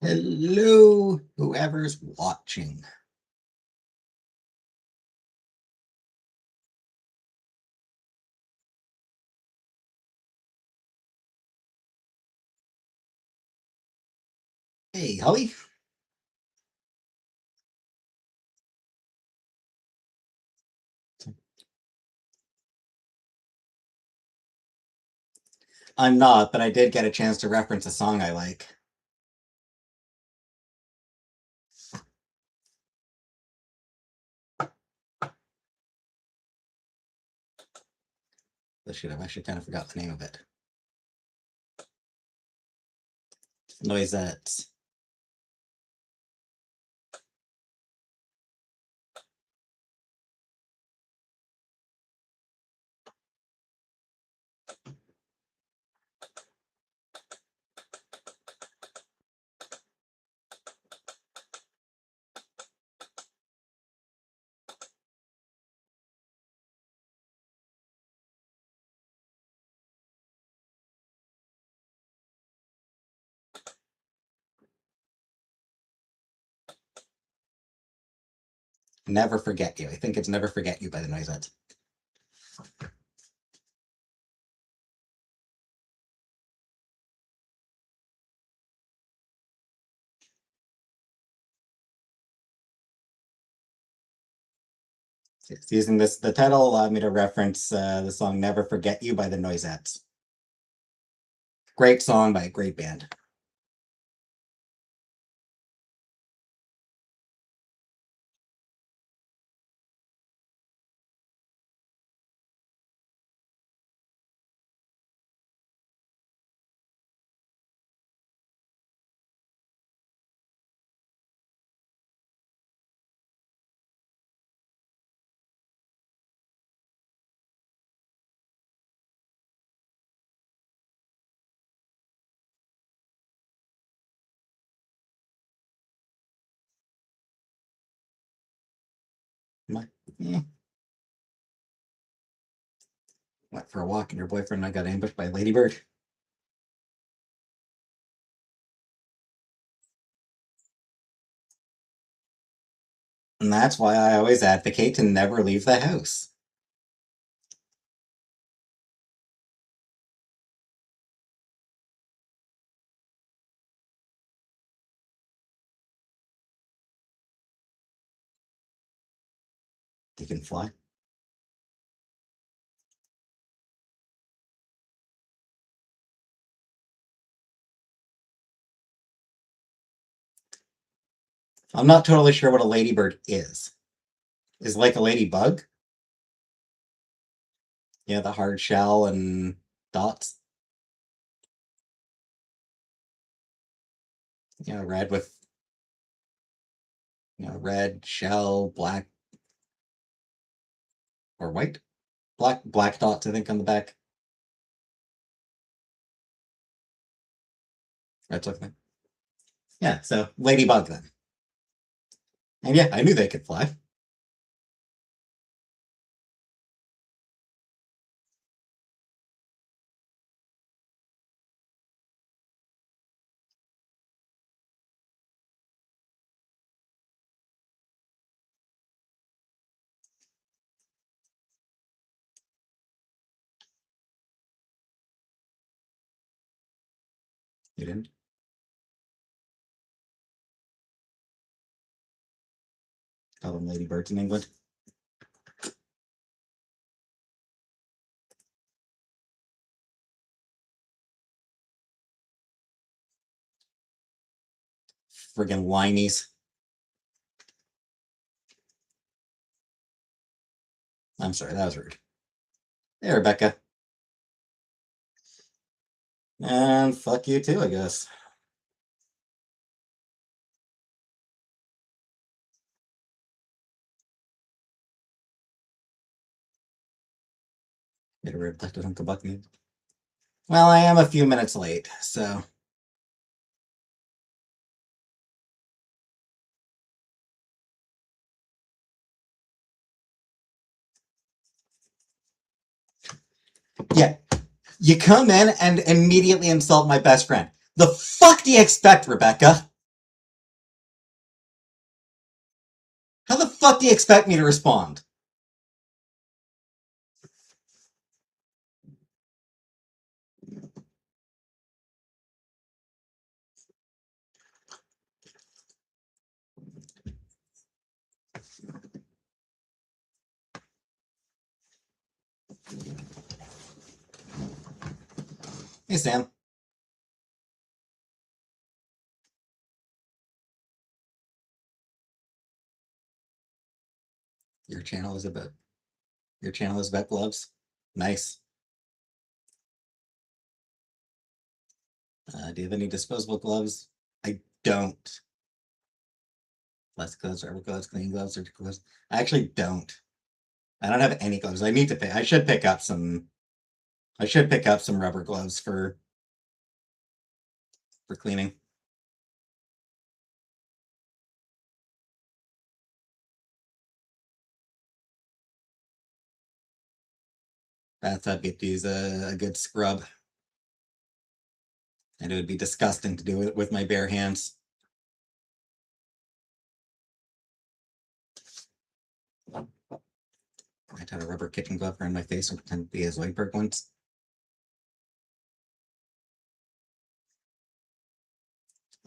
Hello, whoever's watching. Hey, Holly. I'm not, but I did get a chance to reference a song I like. I've actually kind of forgot the name of it. Noisettes. Never Forget You. I think it's Never Forget You by the Noisettes. Using the title allowed me to reference the song Never Forget You by the Noisettes. Great song by a great band. Went for a walk and your boyfriend and I got ambushed by a ladybird. And that's why I always advocate to never leave the house. You can fly. I'm not totally sure what a ladybird is. Is it like a ladybug? Yeah, the hard shell and dots. Red with red shell, black or white, black dots. I think on the back. That's okay. Yeah, so ladybug then. And yeah, I knew they could fly. You didn't? Call them ladybirds in England. Friggin' whinies. I'm sorry, that was rude. Hey, Rebecca. And fuck you too, I guess. Get a reflected Uncle Bucky. Well, I am a few minutes late, so. Yeah. You come in and immediately insult my best friend. The fuck do you expect, Rebecca? fuck do you expect me to respond? Hey, Sam. Your channel is about gloves. Nice. Do you have any disposable gloves? I don't. Less gloves, rubber gloves, clean gloves, surgical gloves. I actually don't. I don't have any gloves. I need to pick. I should pick up some. I should pick up some rubber gloves for cleaning. Bathtub get to use a good scrub, and it would be disgusting to do it with my bare hands. I'd have a rubber kitchen glove around my face and pretend to be a Zoidberg once.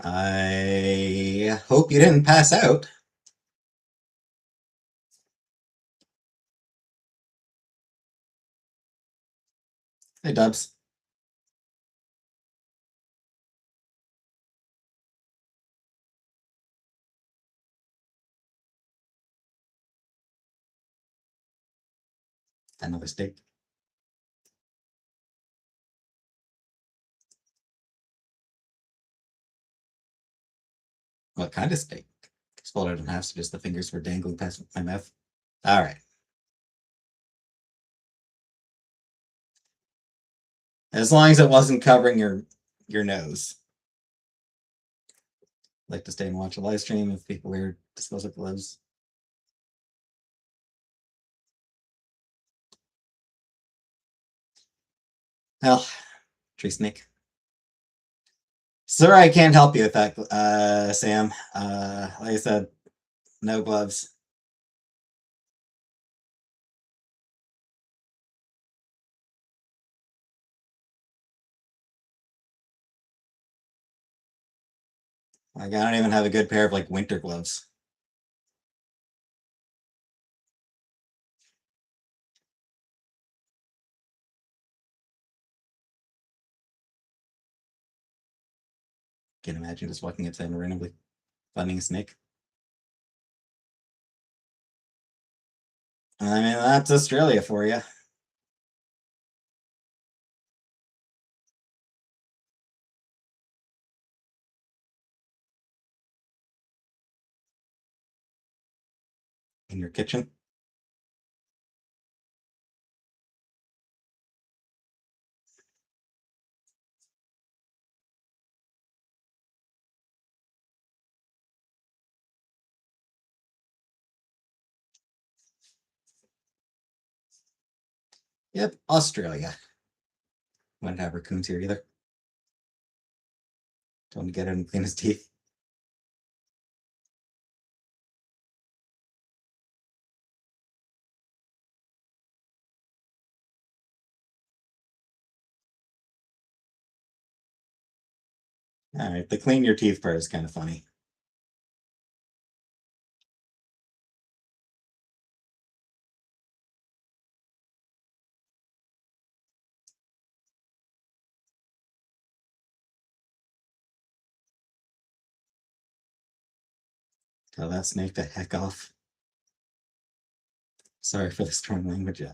I hope you didn't pass out. Hey, Dubs. Another steak. What kind of steak? It's folded in half, so just the fingers were dangling past my mouth. All right. As long as it wasn't covering your nose. Like to stay and watch a live stream if people wear disposable gloves. Well, tree snake. Sorry, I can't help you with that, Sam. Like I said, no gloves. Like, I don't even have a good pair of like winter gloves. Can't imagine just walking outside and randomly finding a snake. I mean, that's Australia for you. In your kitchen. Yep, Australia. Wouldn't have raccoons here either. Don't get him to clean his teeth. All right, the clean your teeth part is kind of funny. Tell that snake to heck off. Sorry for the strong language. Yeah.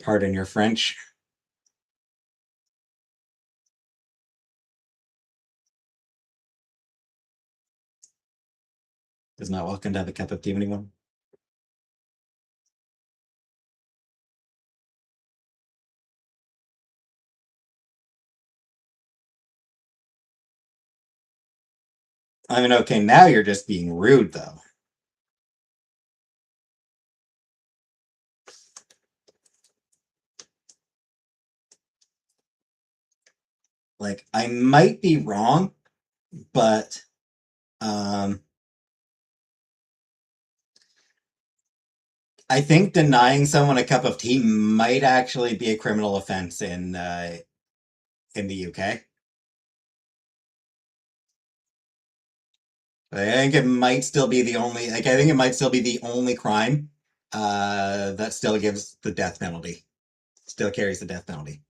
Pardon your French. Is not welcome to have a cup of tea, anyone. I mean, okay, now you're just being rude, though. Like, I might be wrong, but I think denying someone a cup of tea might actually be a criminal offense in the UK. I think it might still be the only like I think it might still be the only crime that still gives the death penalty. Still carries the death penalty.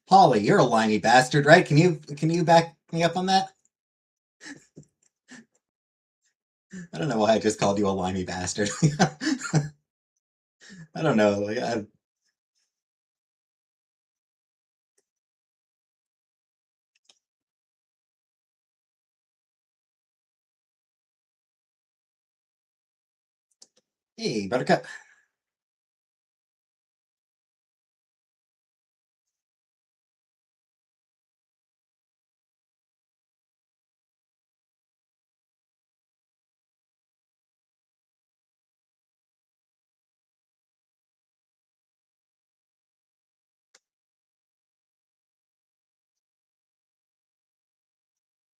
Holly, you're a limey bastard, right? Can you back me up on that? I don't know why I just called you a limey bastard. I don't know. Hey, Buttercup.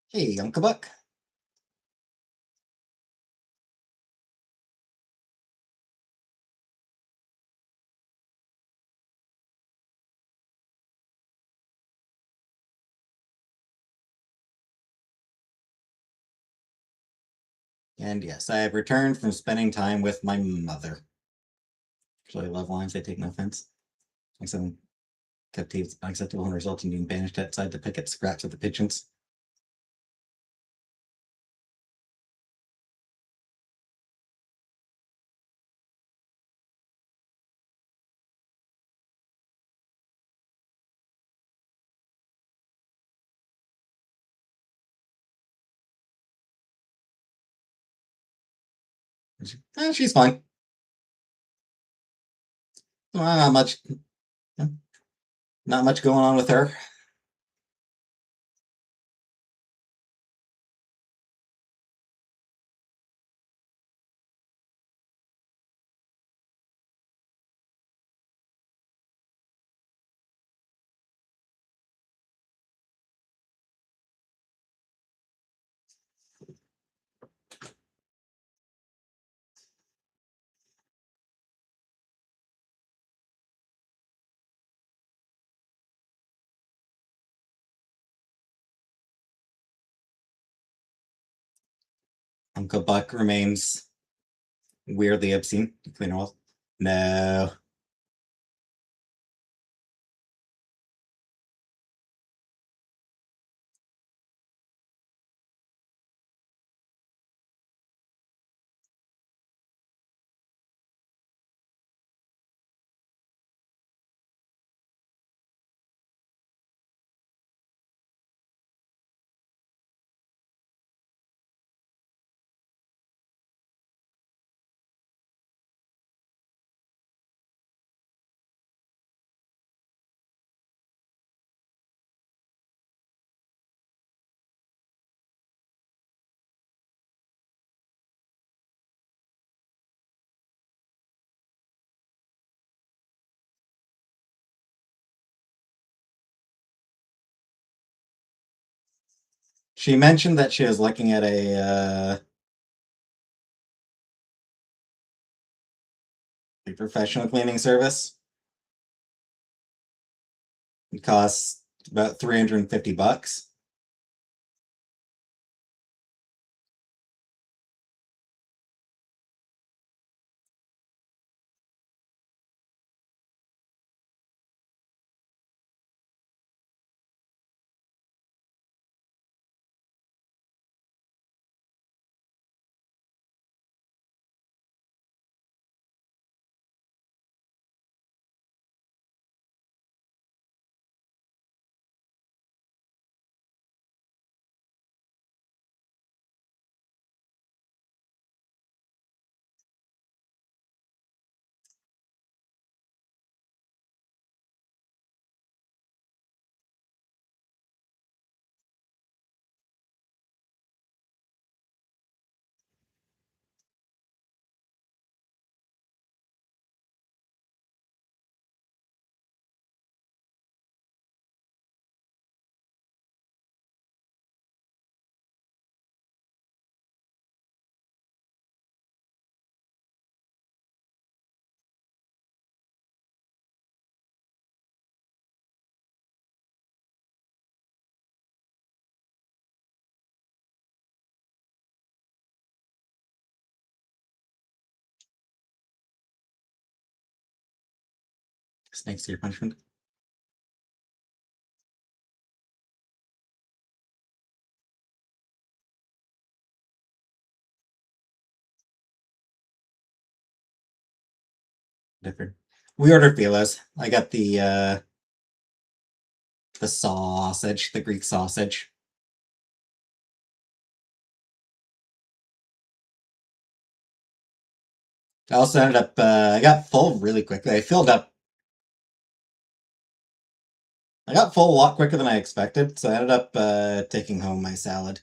Hey, Uncle Buck. And yes, I have returned from spending time with my mother. Actually, I love lines. I take no offense. Like some captives unacceptable and resulting in being banished outside to pick at scraps of the pigeons. She's fine. Not much. Not much going on with her. Uncle Buck remains weirdly obscene. Cleaner walls. No. She mentioned that she was looking at a professional cleaning service. It costs about $350. Snakes to your punishment. Different. We ordered Philos. I got the sausage, the Greek sausage. I also ended up I got full really quickly. I got full a lot quicker than I expected, so I ended up taking home my salad.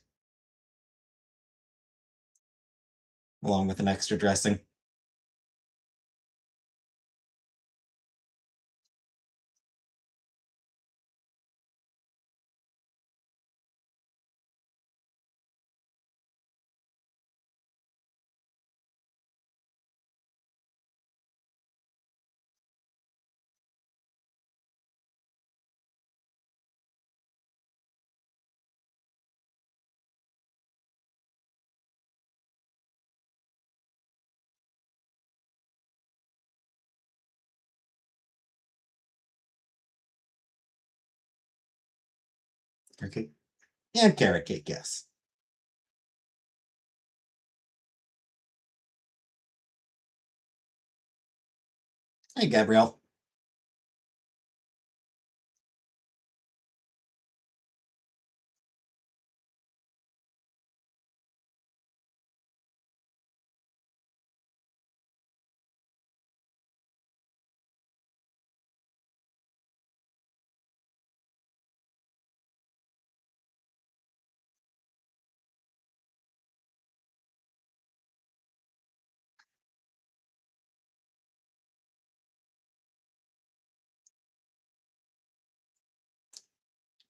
Along with an extra dressing. Okay. And carrot cake, yes. Hey, Gabrielle.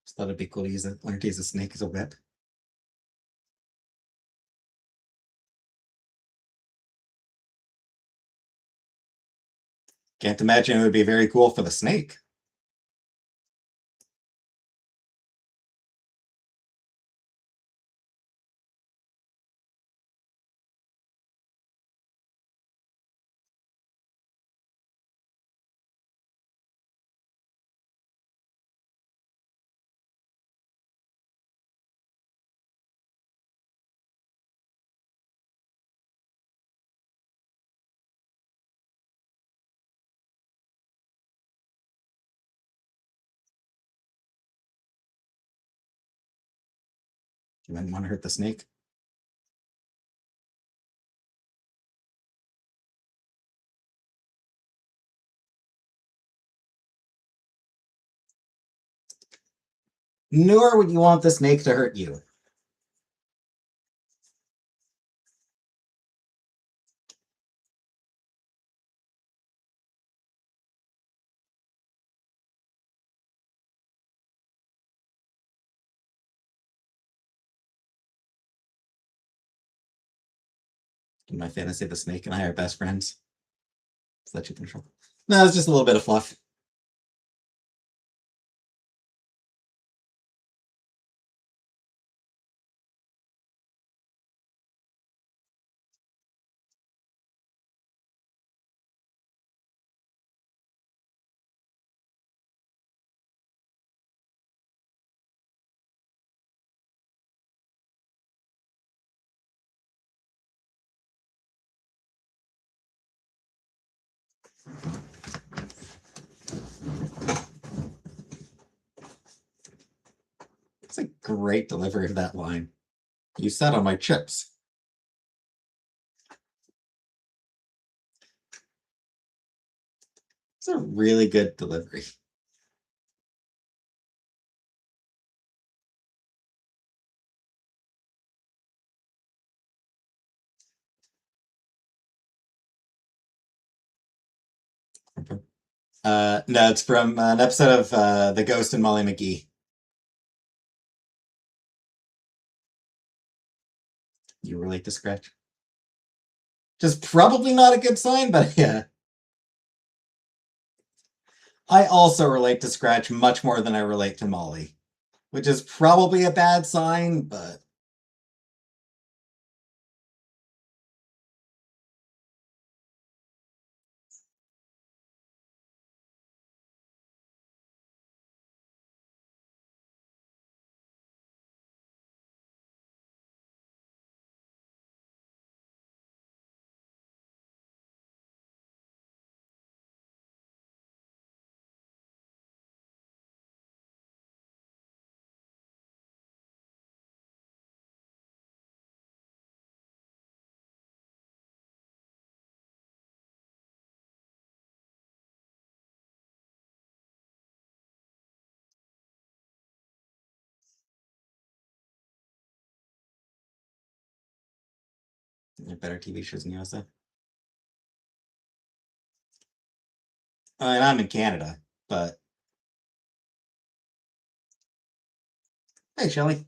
Just thought it'd be cool to learn to use a snake as a whip. Can't imagine it would be very cool for the snake. You might want to hurt the snake. Nor would you want the snake to hurt you. In my fantasy, the snake and I are best friends. Is that you control? No, it's just a little bit of fluff. It's a great delivery of that line. You sat on my chips. It's a really good delivery. No, it's from an episode of The Ghost and Molly McGee. You relate to Scratch? Just probably not a good sign, but yeah. I also relate to Scratch much more than I relate to Molly, which is probably a bad sign, but better TV shows in USA. And I'm in Canada, but hey, Shelly.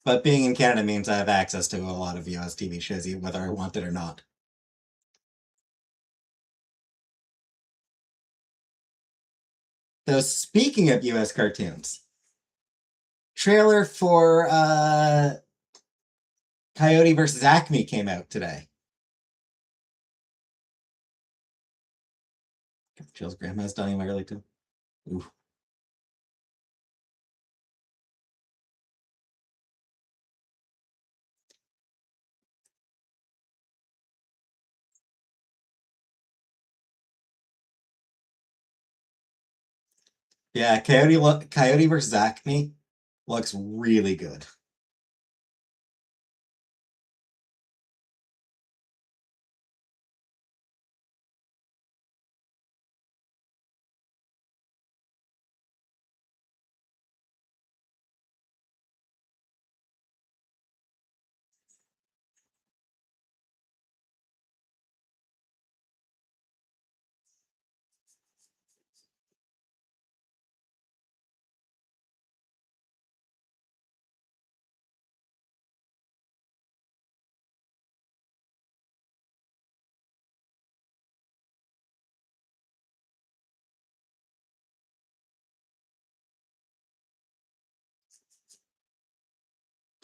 But being in Canada means I have access to a lot of US TV shows, whether I want it or not. So speaking of US cartoons, trailer for Coyote versus Acme came out today. Jill's grandma's dying early too. Ooh. Yeah, Coyote versus Acme looks really good.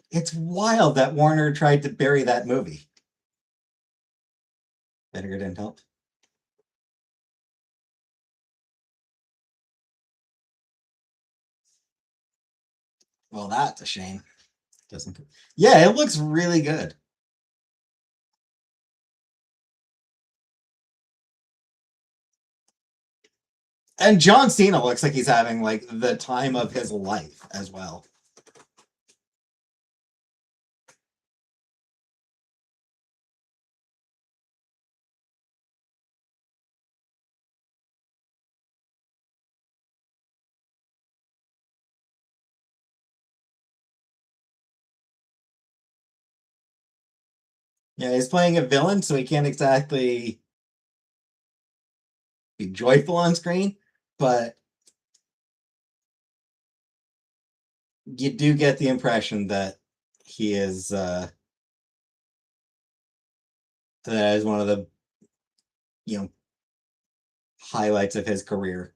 It's wild that Warner tried to bury that movie. Vinegar didn't help. Well, that's a shame. Doesn't. Yeah, it looks really good. And John Cena looks like he's having like the time of his life as well. Yeah, he's playing a villain, so he can't exactly be joyful on screen, but you do get the impression that he is that is one of the highlights of his career.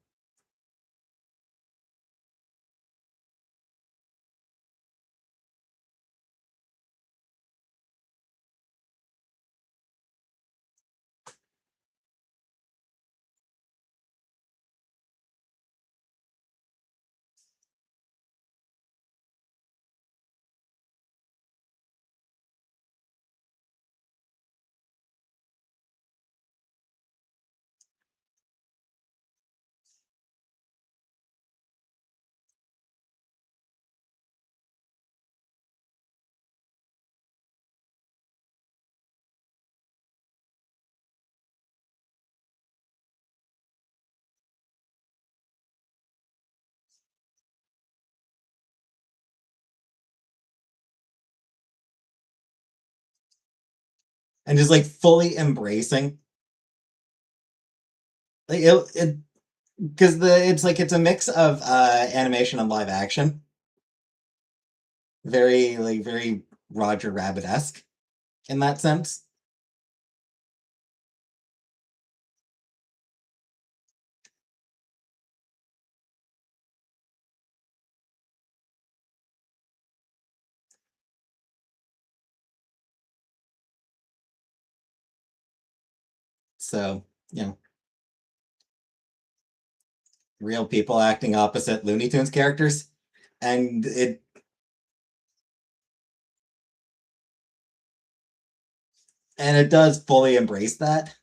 And just like fully embracing like it because it's a mix of animation and live action. Very Roger Rabbit-esque in that sense. So, real people acting opposite Looney Tunes characters. And it does fully embrace that.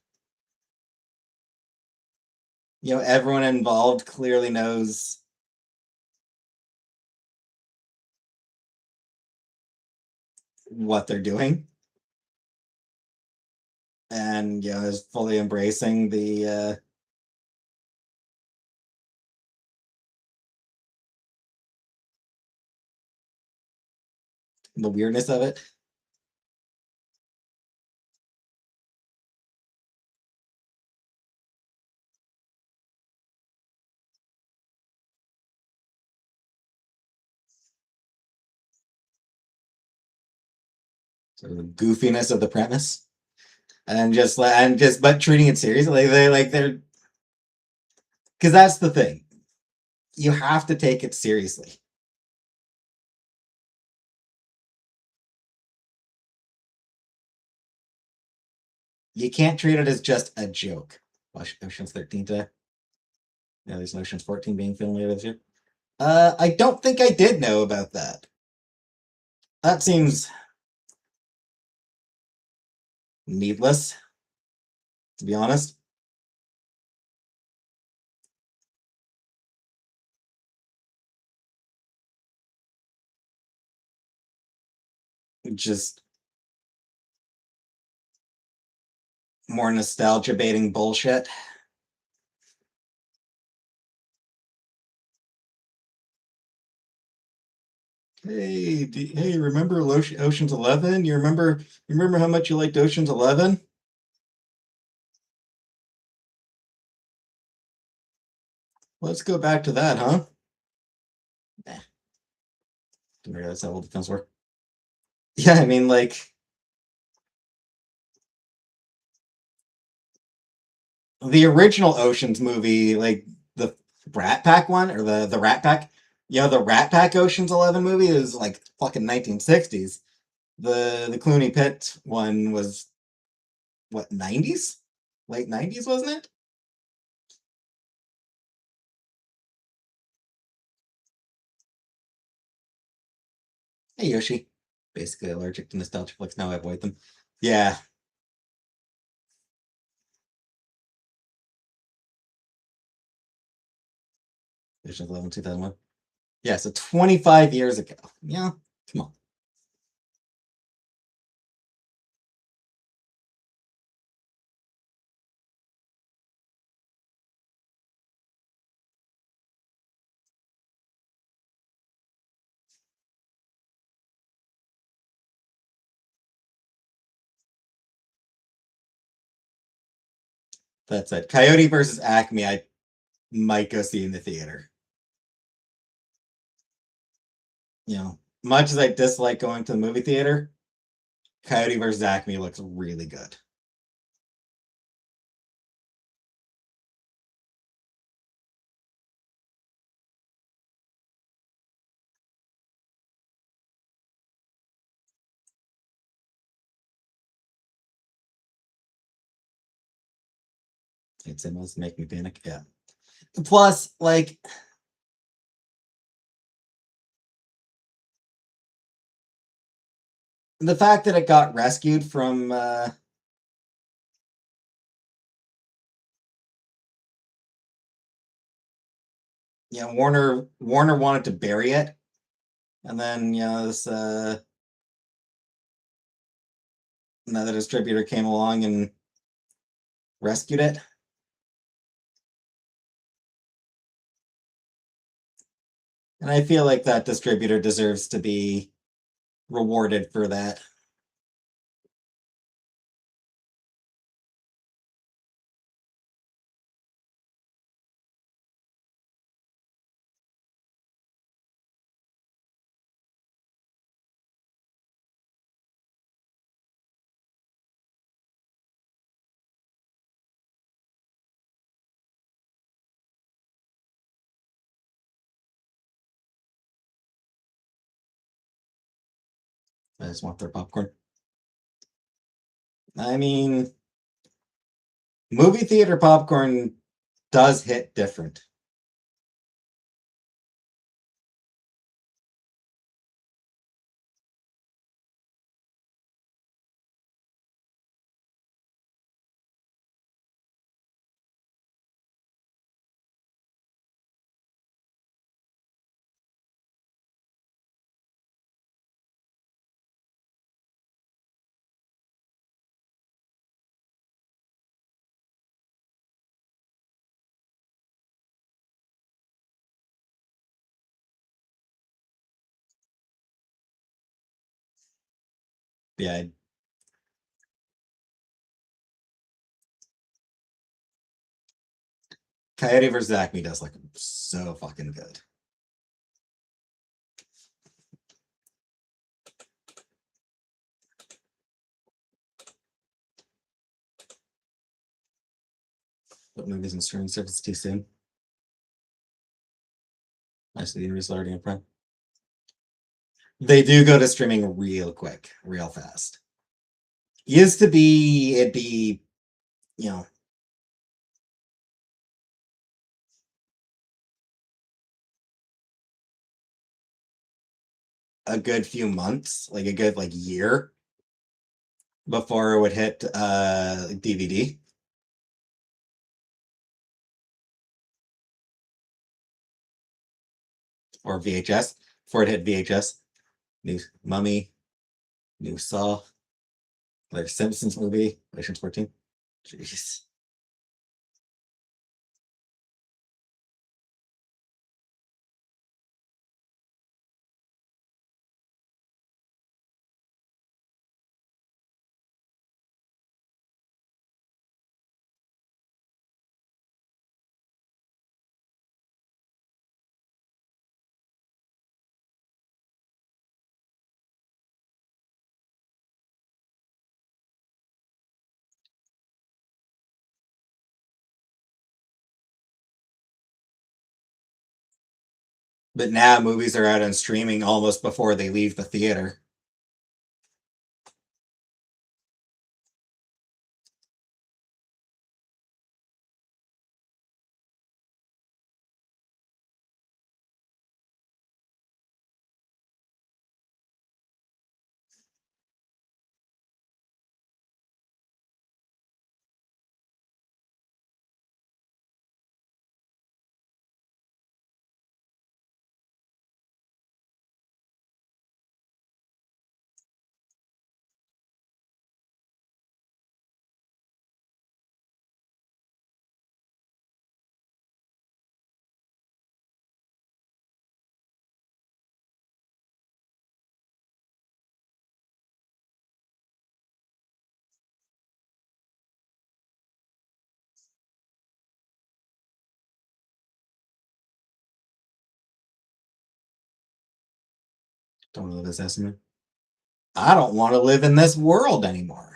Everyone involved clearly knows what they're doing. And is fully embracing the the weirdness of it. Sort of the goofiness of the premise. But treating it seriously. They're because that's the thing. You have to take it seriously. You can't treat it as just a joke. Watch Ocean's 13 today. Yeah, there's an Ocean's 14 being filmed later this year. I don't think I did know about that. That seems needless, to be honest. Just more nostalgia baiting bullshit. Hey, remember Ocean's 11? You remember how much you liked Ocean's 11? Let's go back to that, huh? Nah, didn't realize how old the films were. Yeah, I mean, like, the original Ocean's movie, like the Rat Pack one or the Rat Pack, the Rat Pack Ocean's 11 movie is like fucking 1960s. The Clooney Pitt one was what 90s, late 90s, wasn't it? Hey Yoshi, basically allergic to nostalgia flicks. Now I avoid them. Yeah, Ocean's 11, 2001. Yeah, so 25 years ago. Yeah, come on. That's it. Coyote versus Acme, I might go see in the theater. Much as I dislike going to the movie theater, Coyote versus Acme looks really good. It's almost make me panic. Yeah. Plus, like, the fact that it got rescued from Warner wanted to bury it, and then this another distributor came along and rescued it. And I feel like that distributor deserves to be rewarded for that. I just want their popcorn. I mean, movie theater popcorn does hit different. Yeah. Coyote vs. Acme does look so fucking good. But movies and streaming service too soon. I see the restarting in front. They do go to streaming real quick, real fast. Used to be, it'd be, you know, a good few months, like a good year before it would hit DVD. Or VHS. Before it hit VHS. New Mummy, new Saw, there's Simpsons movie, Ocean's 14. Jeez. But now movies are out on streaming almost before they leave the theater. Don't know this estimate. I don't want to live in this world anymore.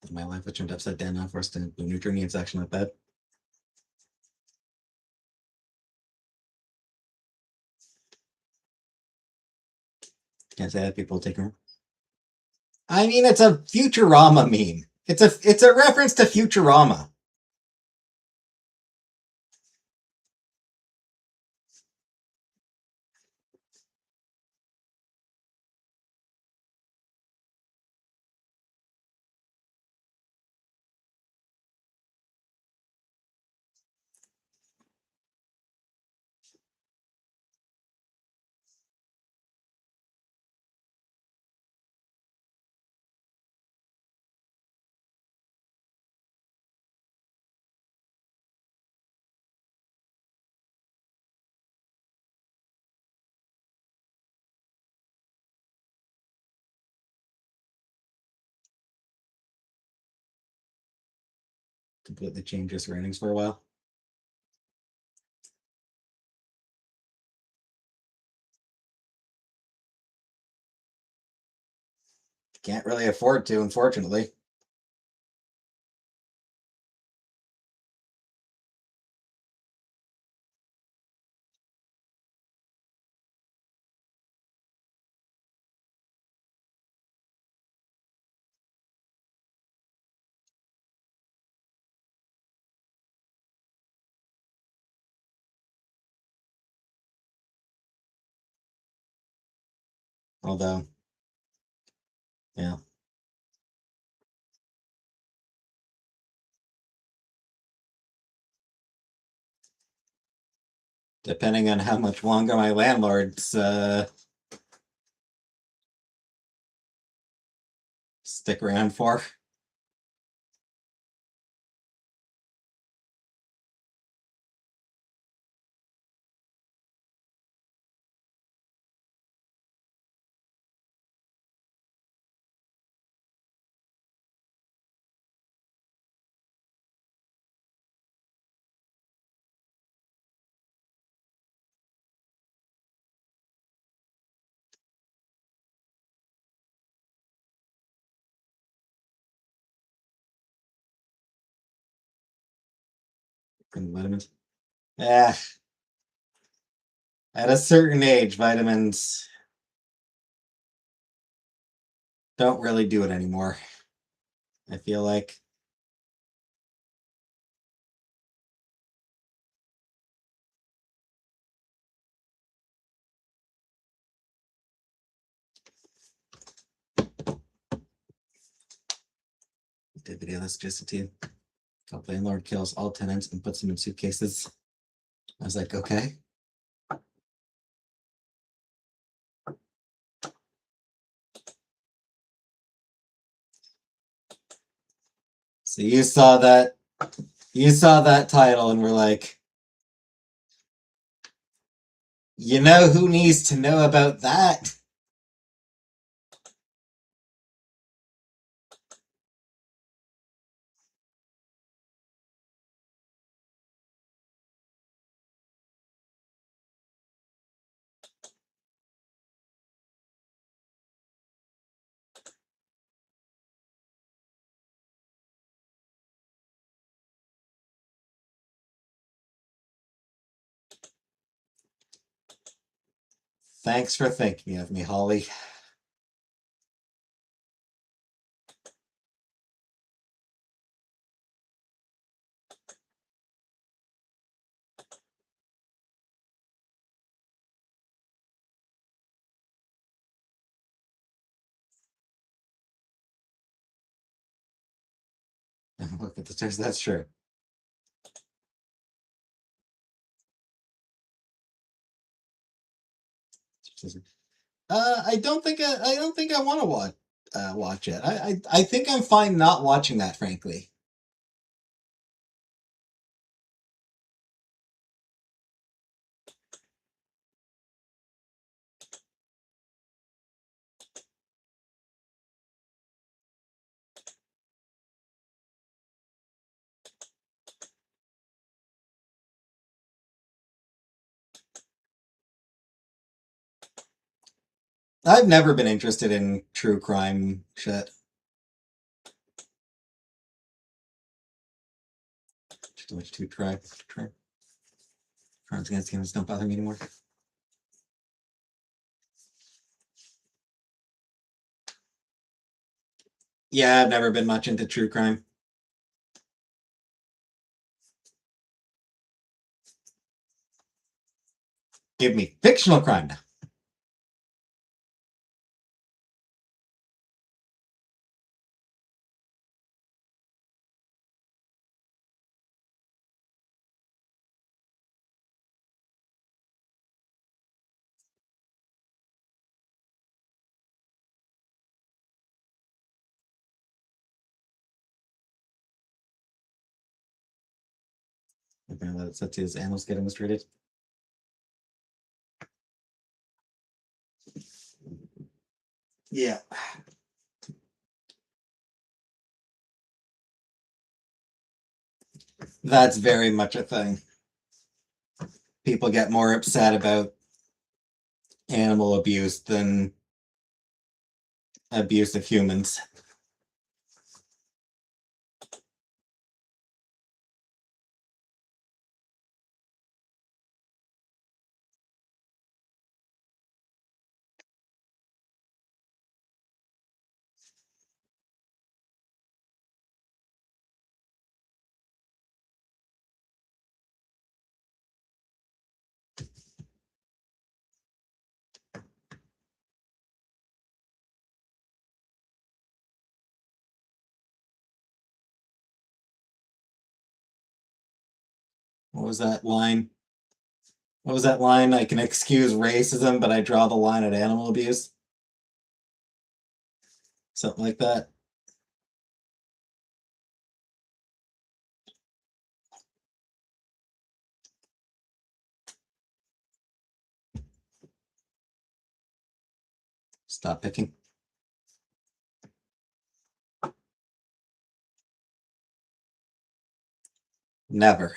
My life was turned upside down now, forced into the nutrient section of bed. Can't say that people take them. I mean, it's a Futurama meme. It's a reference to Futurama. Completely changed his ratings for a while. Can't really afford to, unfortunately. Although, yeah. Depending on how much longer my landlord's stick around for. Vitamins. Yeah. At a certain age, vitamins don't really do it anymore. I feel like. Did video this just a team. Top landlord kills all tenants and puts them in suitcases. I was like, okay. So you saw that title and were like, you know who needs to know about that? Thanks for thinking of me, Holly. Look at the stairs. That's true. I don't think I want to watch it. I think I'm fine not watching that, frankly. I've never been interested in true crime shit. Too much to try. Crimes against humans don't bother me anymore. Yeah, I've never been much into true crime. Give me fictional crime now. That's his animals get illustrated. Yeah. That's very much a thing. People get more upset about animal abuse than abuse of humans. What was that line? What was that line? I can excuse racism, but I draw the line at animal abuse. Something like that. Stop picking. Never.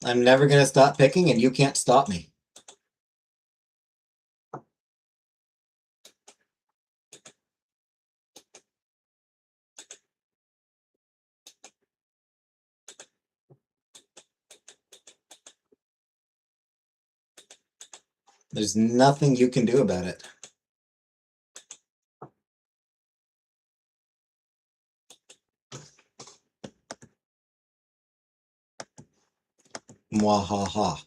I'm never going to stop picking, and you can't stop me. There's nothing you can do about it. Mwahaha.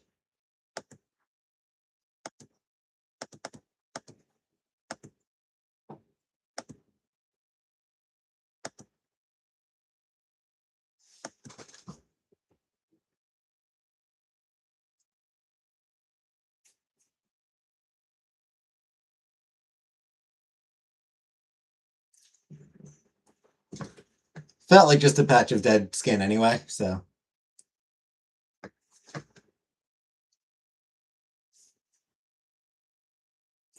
Felt like just a patch of dead skin anyway, so.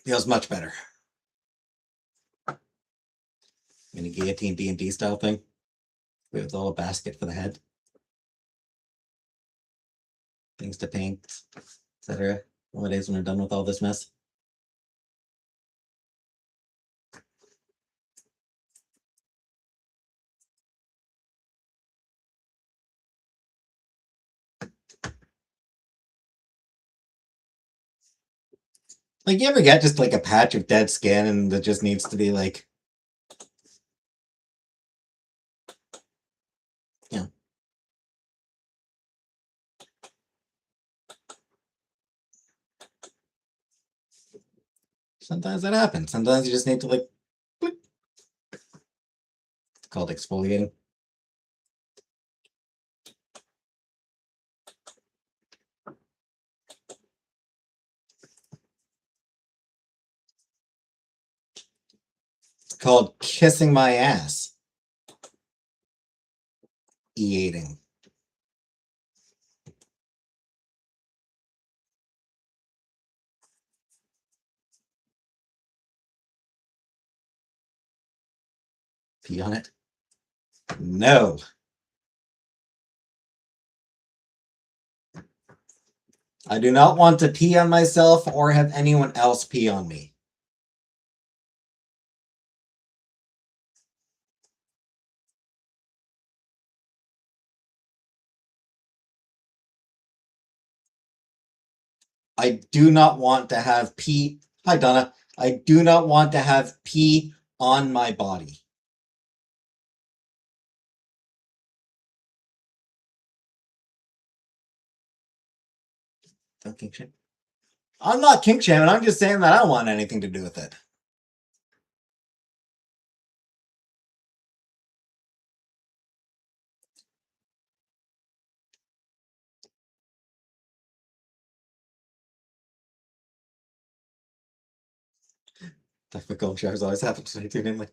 Feels much better. Mini guillotine D&D style thing. With a little basket for the head. Things to paint, etc. One of the days when we're done with all this mess. Like, you ever get just like a patch of dead skin and that just needs to be like, you know. Sometimes that happens. Sometimes you just need to like, bloop. It's called exfoliating. It's called kissing my ass. Eating. Pee on it? No. I do not want to pee on myself or have anyone else pee on me. I do not want to have pee. Hi, Donna. I do not want to have pee on my body. Fucking shit. I'm not kink shaming. I'm just saying that I don't want anything to do with it. Difficult shares always happen to me too, namely.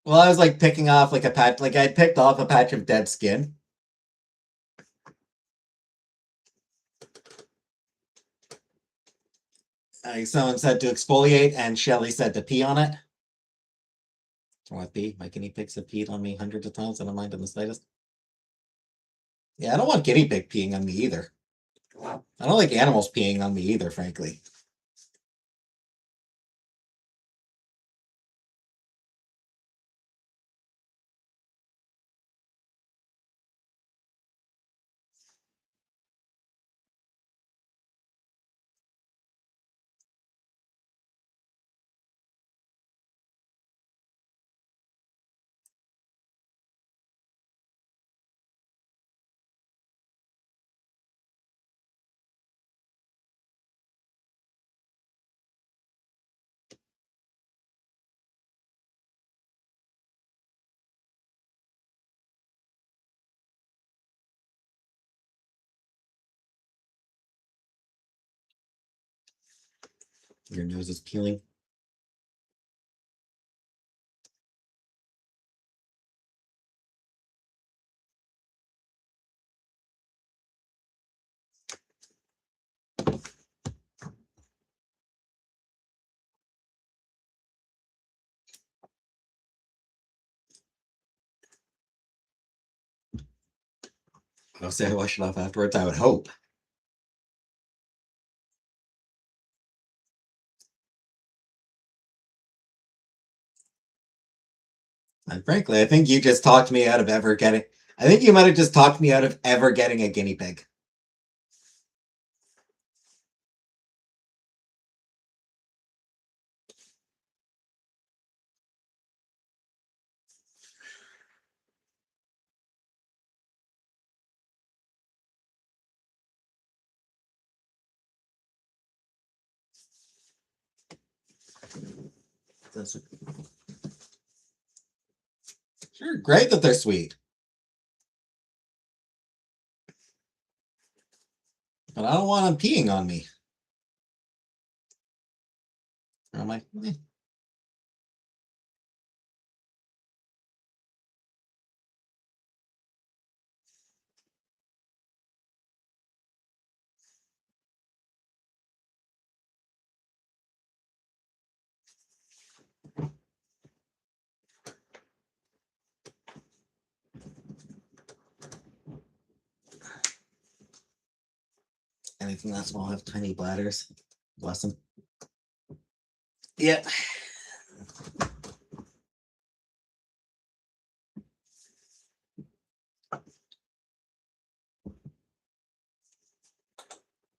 Well, I was like picking off like a patch, like I picked off a patch of dead skin. Someone said to exfoliate, and Shelly said to pee on it. What pee? My guinea pigs have peed on me hundreds of times. I don't mind in the slightest. Yeah, I don't want guinea pig peeing on me either. I don't like animals peeing on me either, frankly. Your nose is peeling. I'll say I wash it off afterwards. I would hope. And frankly, I think you just talked me out of ever getting. I think you might have just talked me out of ever getting a guinea pig. Sure, great that they're sweet. But I don't want them peeing on me. And I'm like, eh. Anything that small have tiny bladders. Bless them. Yep.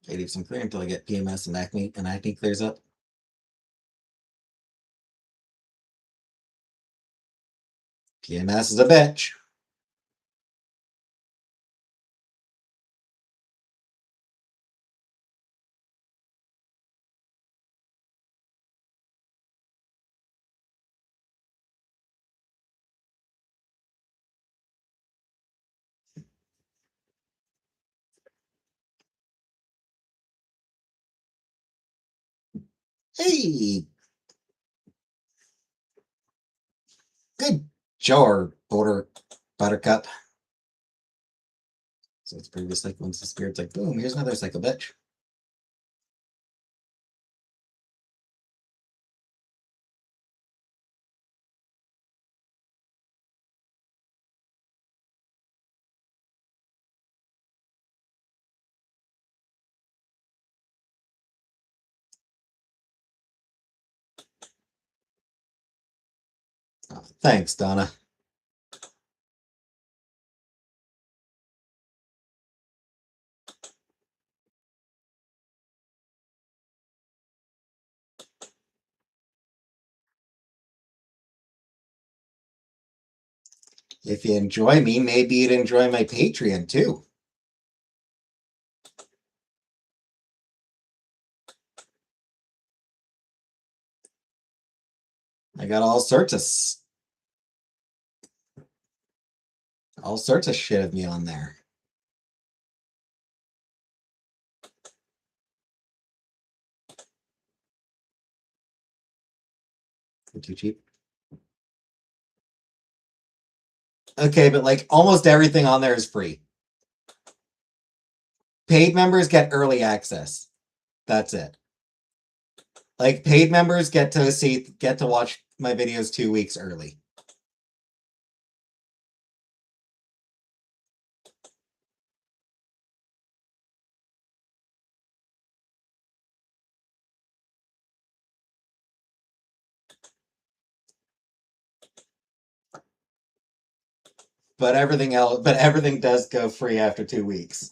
I leave some clear until I get PMS and acne clears up. PMS is a bitch. Hey, good jar, buttercup. So it's previous like once the spirit's like, boom, here's another cycle bitch. Oh, thanks, Donna. If you enjoy me, maybe you'd enjoy my Patreon too. I got all sorts of shit of me on there. Too cheap. Okay, but like almost everything on there is free. Paid members get early access. That's it. Like paid members get to watch my videos 2 weeks early. But everything does go free after 2 weeks.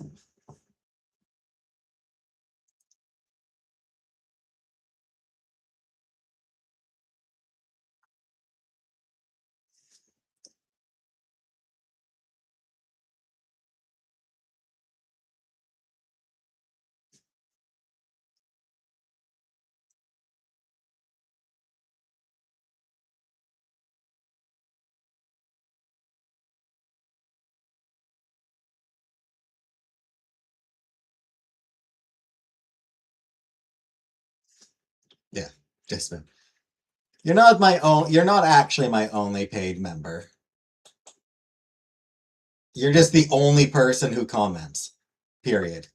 Yeah, just you're not actually my only paid member. You're just the only person who comments. Period.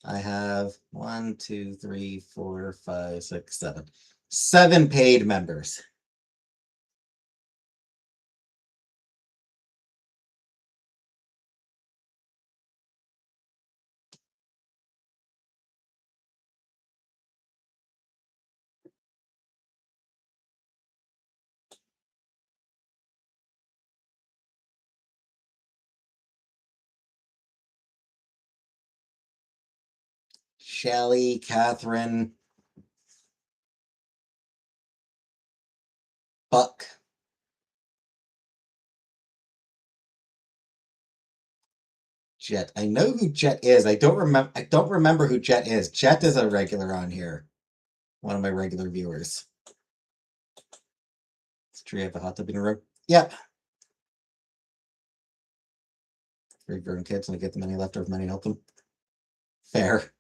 I have 1, 2, 3, 4, 5, 6, 7. 7 paid members. Shelly, Catherine, Buck. Jet. I know who Jet is. I don't remember who Jet is. Jet is a regular on here. One of my regular viewers. Do you have a hot tub in your room? Yep. 3 grown kids and I get them any leftover money and help them. Fair.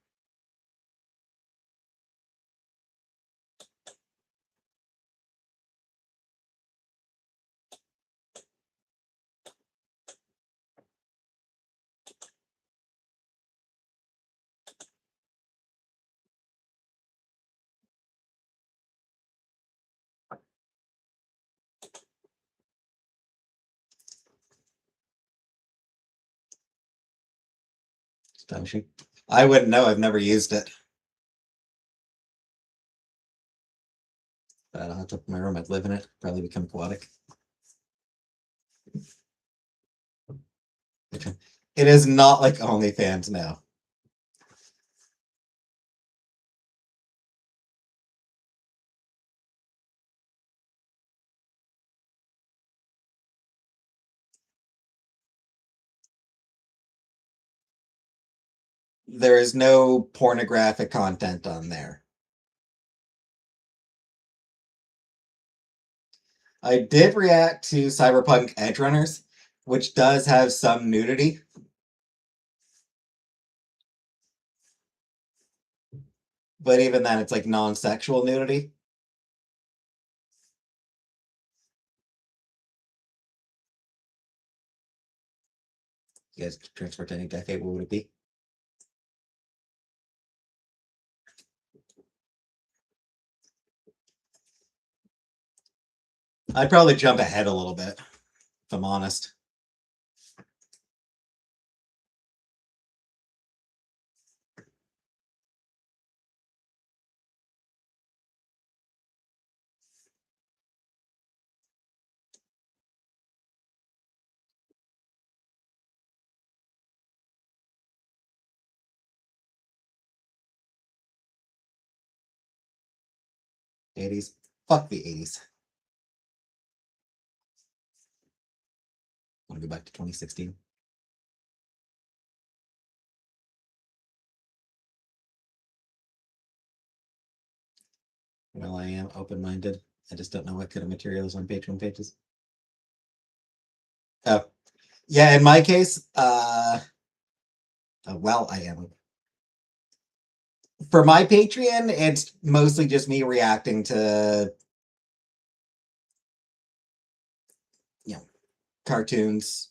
Astonishing. I wouldn't know. I've never used it. But I don't have to put my room. I'd live in it. Probably become aquatic. It is not like OnlyFans now. There is no pornographic content on there. I did react to Cyberpunk Edgerunners, which does have some nudity. But even then, it's like non-sexual nudity. You guys transport to any decade, what would it be? I'd probably jump ahead a little bit, if I'm honest. 80s. Fuck the 80s. I want to go back to 2016. Well, I am open-minded. I just don't know what kind of material is on Patreon pages. Oh, yeah, in my case, well, I am. For my Patreon, it's mostly just me reacting to, cartoons,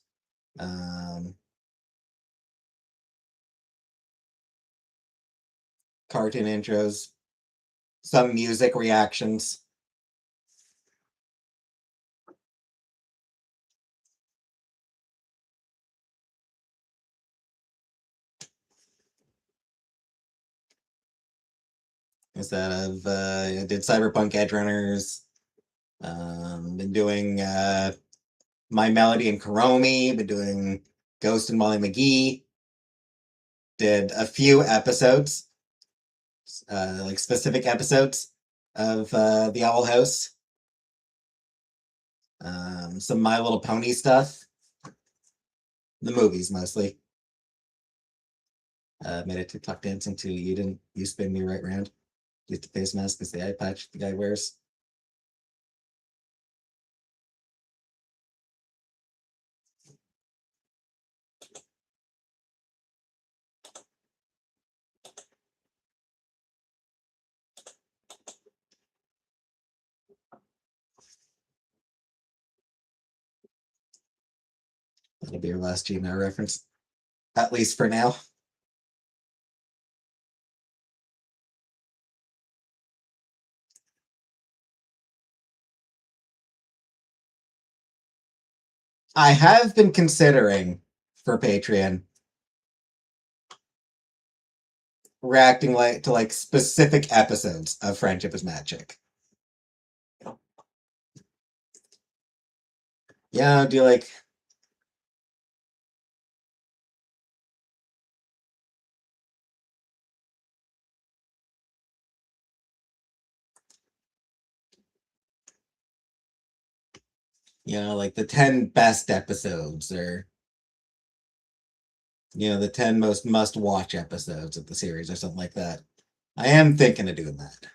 cartoon intros, some music reactions. Instead of I did Cyberpunk Edgerunners. Been doing My Melody and Karomi. Been doing Ghost and Molly McGee. Did a few episodes, like specific episodes of The Owl House. Some My Little Pony stuff. The movies mostly. Made a TikTok dancing to You Spin Me Right Round. Used the face mask as the eye patch the guy wears. That'll be your last Gmail reference. At least for now. I have been considering for Patreon reacting to specific episodes of Friendship is Magic. Yeah, do like the 10 best episodes, or the 10 most must-watch episodes of the series, or something like that. I am thinking of doing that.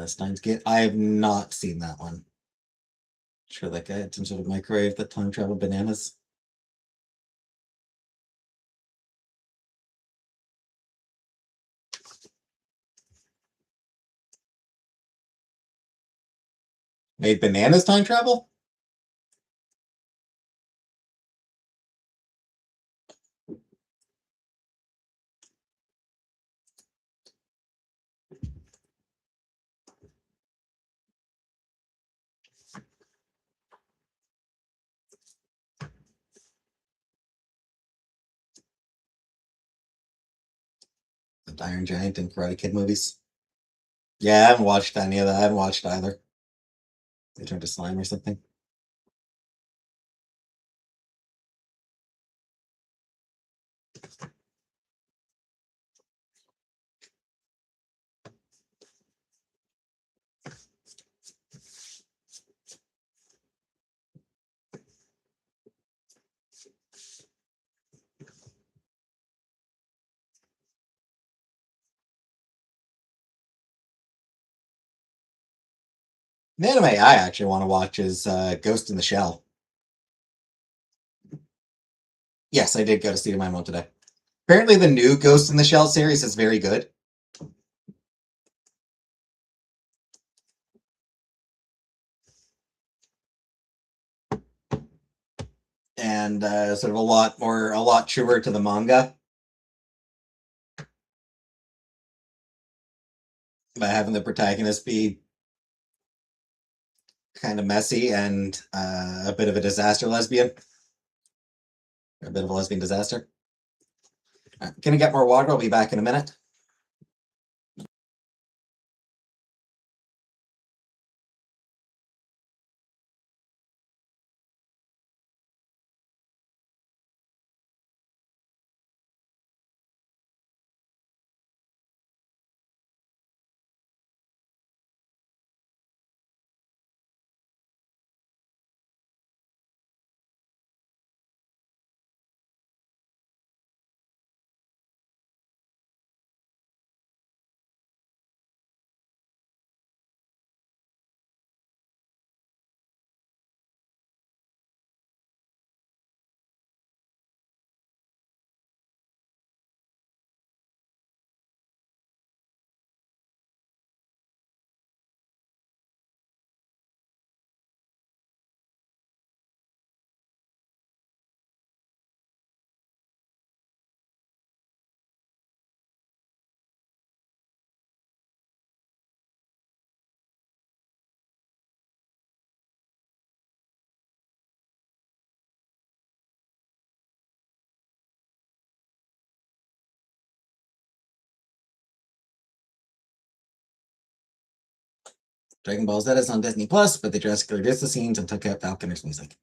Steins Gate. I have not seen that one. Sure, that guy had some sort of microwave that time travel bananas. Made bananas time travel? The Iron Giant and Karate Kid movies. Yeah, I haven't watched any of that. I haven't watched either. They turned to slime or something. The anime I actually want to watch is Ghost in the Shell. Yes, I did go to see my mom today. Apparently, the new Ghost in the Shell series is very good. And sort of a lot truer to the manga. By having the protagonist be kind of messy and a bit of a disaster lesbian. A bit of a lesbian disaster. All right, gonna get more water. I'll be back in a minute. Dragon Ball Z is on Disney Plus, but they drastically reduced the scenes and took out Falconer's music.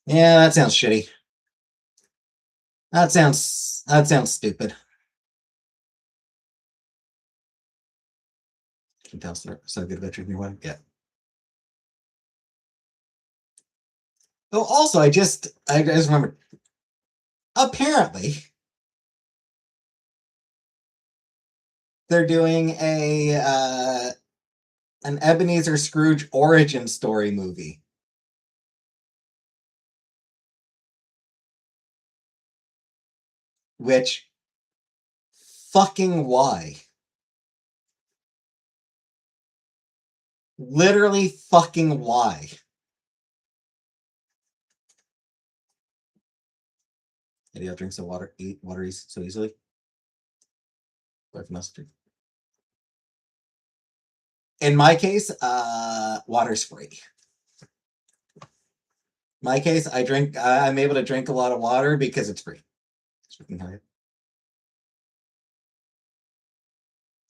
Yeah, that sounds shitty. That sounds stupid. Can tell so good about your one. Yeah. Oh, also, I just remembered. Apparently, they're doing an Ebenezer Scrooge origin story movie. Which, fucking why? Literally fucking why? Maybe I'll drink some water, eat water so easily. With mustard. In my case, water's free. My case, I'm able to drink a lot of water because it's free.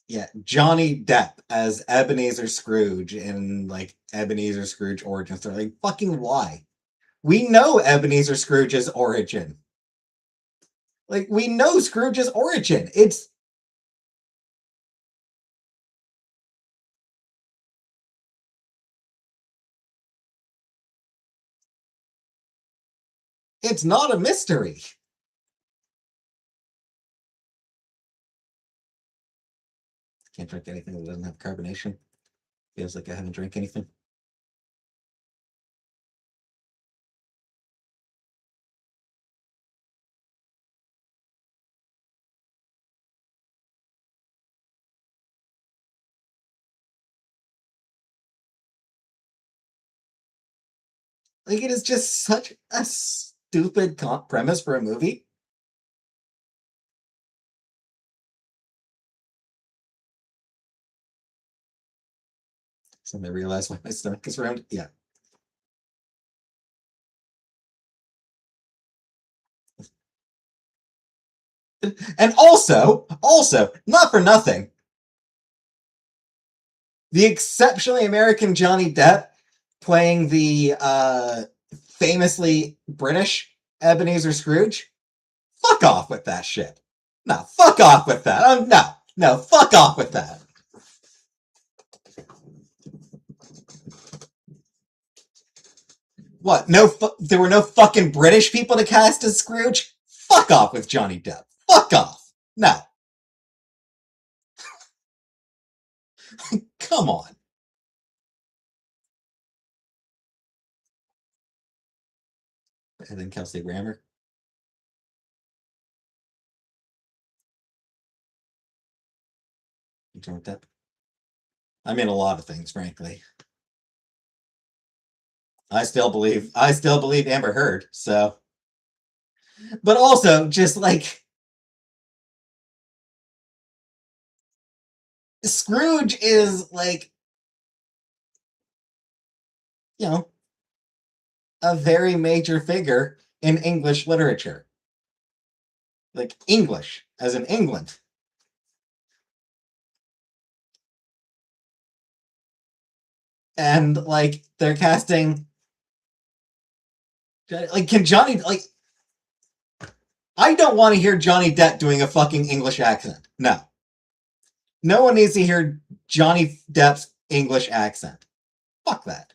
Yeah, Johnny Depp as Ebenezer Scrooge in like Ebenezer Scrooge origin story. Like, fucking why? We know Ebenezer Scrooge's origin. Like, we know Scrooge's origin. It's not a mystery. Can't drink anything that doesn't have carbonation. Feels like I haven't drank anything. Like, it is just such a stupid premise for a movie. So I realize why my stomach is round. Yeah. And also, not for nothing, the exceptionally American Johnny Depp playing the famously British Ebenezer Scrooge. Fuck off with that shit. No, fuck off with that. No, fuck off with that. What? There were no fucking British people to cast as Scrooge? Fuck off with Johnny Depp. Fuck off. No. Come on. And then Kelsey Grammer. Johnny Depp. I mean, a lot of things, frankly. I still believe Amber Heard. So, but also just like Scrooge is like, you know, a very major figure in English literature. Like English, as in England. And like they're casting like can Johnny like I don't want to hear Johnny Depp doing a fucking English accent. No. No one needs to hear Johnny Depp's English accent. Fuck that.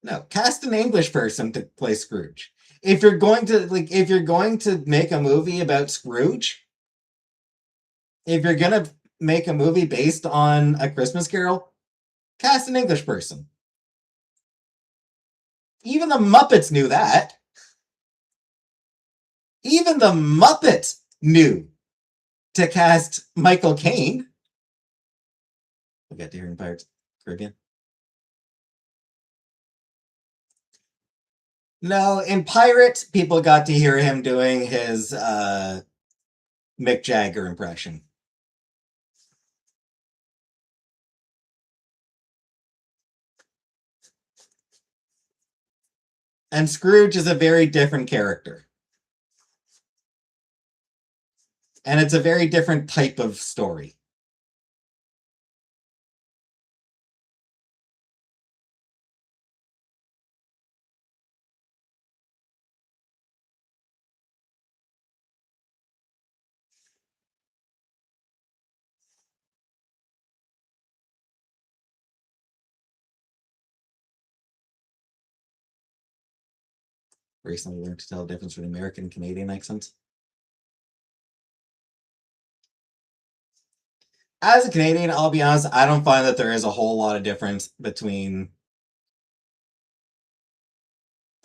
No, cast an English person to play Scrooge. If you're going to make a movie about Scrooge, if you're gonna make a movie based on A Christmas Carol, cast an English person. Even the Muppets knew that. Even the Muppets knew to cast Michael Caine. We'll get to hear in Pirates of the Caribbean. No, in Pirates, people got to hear him doing his Mick Jagger impression. And Scrooge is a very different character. And it's a very different type of story. Recently learned to tell the difference between American and Canadian accents. As a Canadian, I'll be honest, I don't find that there is a whole lot of difference between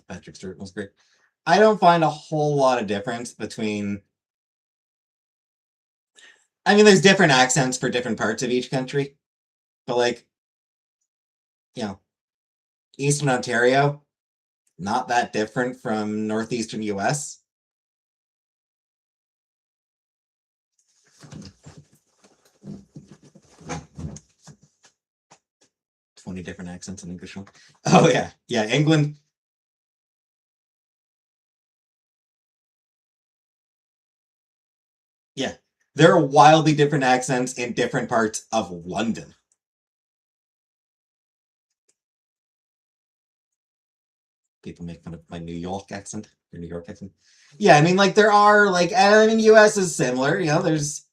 Patrick Stewart was great. I don't find a whole lot of difference between I mean, there's different accents for different parts of each country. But like, you know, Eastern Ontario, not that different from Northeastern US. "20 different accents in English." Oh yeah. Yeah, England. Yeah. There are wildly different accents in different parts of London. People make fun of my New York accent. Your New York accent. Yeah, I mean, like there are like, I mean, US is similar. You know, there's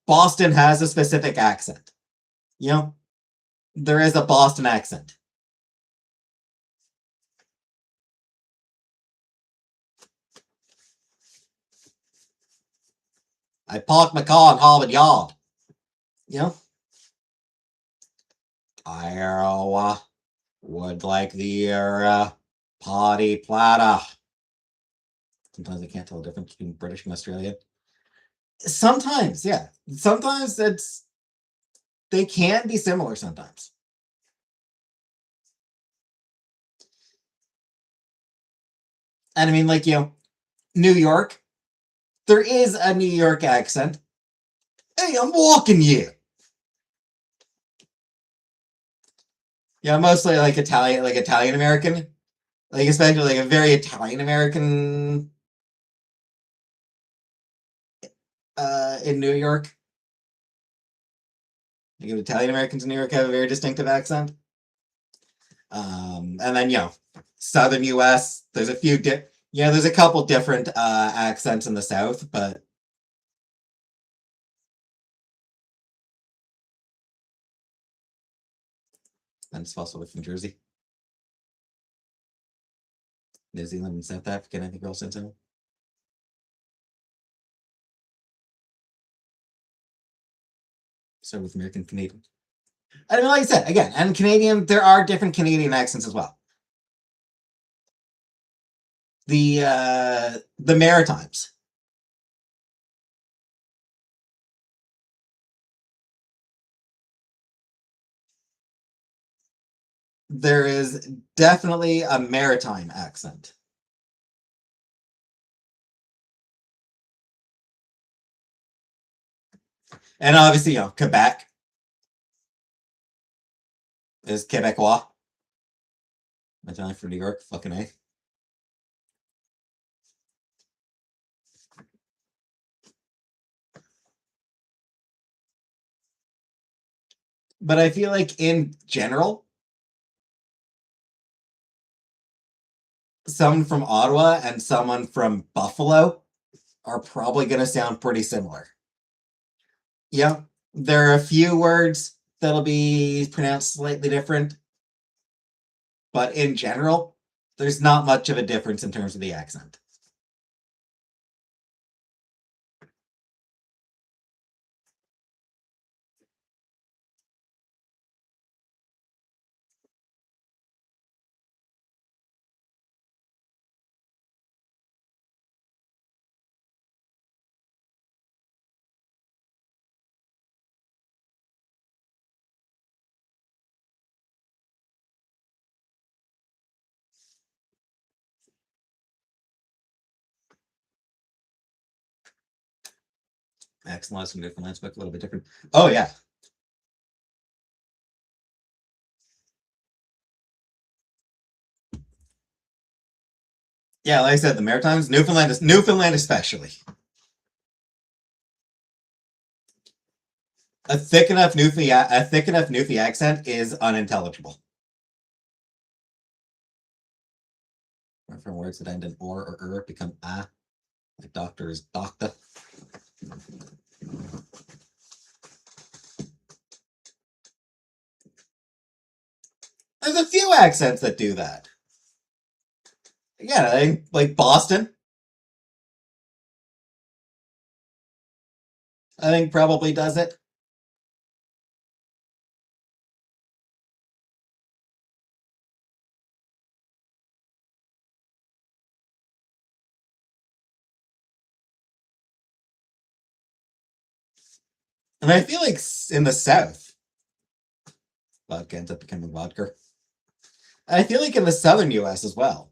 Boston has a specific accent. You know, there is a Boston accent. I parked my car in Harvard Yard. You know, Iowa would like the party platter. Sometimes I can't tell the difference between British and Australian. Sometimes, yeah. Sometimes they can be similar sometimes. And I mean, like, you know, New York, there is a New York accent. Hey, I'm walking you. Yeah, mostly like Italian American. Like, especially like a very Italian American in New York. Like, Italian Americans in New York have a very distinctive accent. And then, you know, Southern US, there's a few, there's a couple different accents in the South, but and it's also with New Jersey, New Zealand, and South Africa, and I think also in some. So with American Canadian. I mean, like I said, again, and Canadian, there are different Canadian accents as well. The Maritimes. There is definitely a maritime accent. And obviously, you know, Quebec. is Quebecois. Italian for New York, fucking A. But I feel like in general, someone from Ottawa and someone from Buffalo are probably going to sound pretty similar. Yeah, there are a few words that'll be pronounced slightly different, but in general, there's not much of a difference in terms of the accent. Accent less from Newfoundland's book a little bit different. Oh yeah. Yeah, like I said, the Maritimes, Newfoundland especially. A thick enough Newfie accent is unintelligible. From words that end in or become a, like doctor is doctor. There's a few accents that do that. Again, I think like Boston. I think probably does it. And I feel like in the South, vodka ends up becoming vodka. I feel like in the Southern US as well.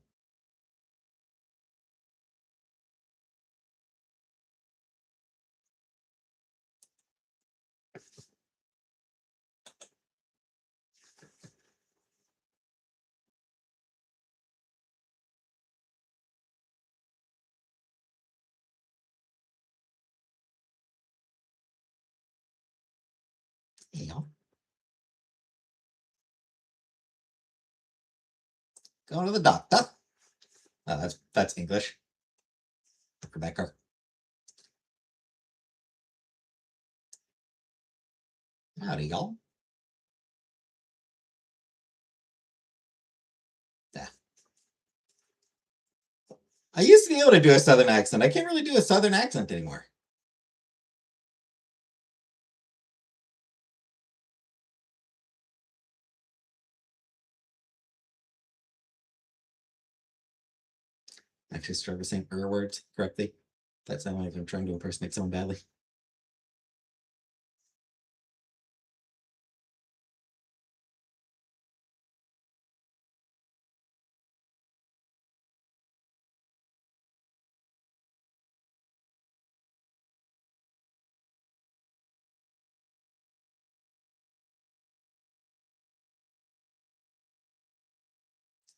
You know, going to the doctor. Oh, that's English. Quebecer. Howdy, y'all. Yeah. I used to be able to do a Southern accent. I can't really do a Southern accent anymore. Actually, struggle saying words correctly. That's not like I'm trying to impersonate someone badly.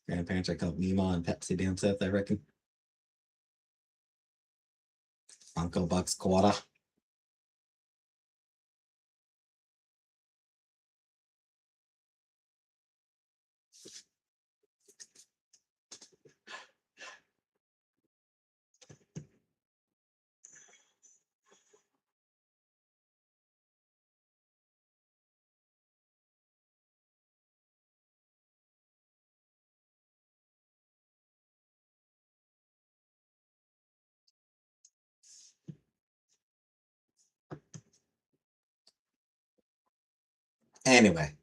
Grandparents are called Mima and Pepsi down south, I reckon. Uncle Buck's quarter. Anyway,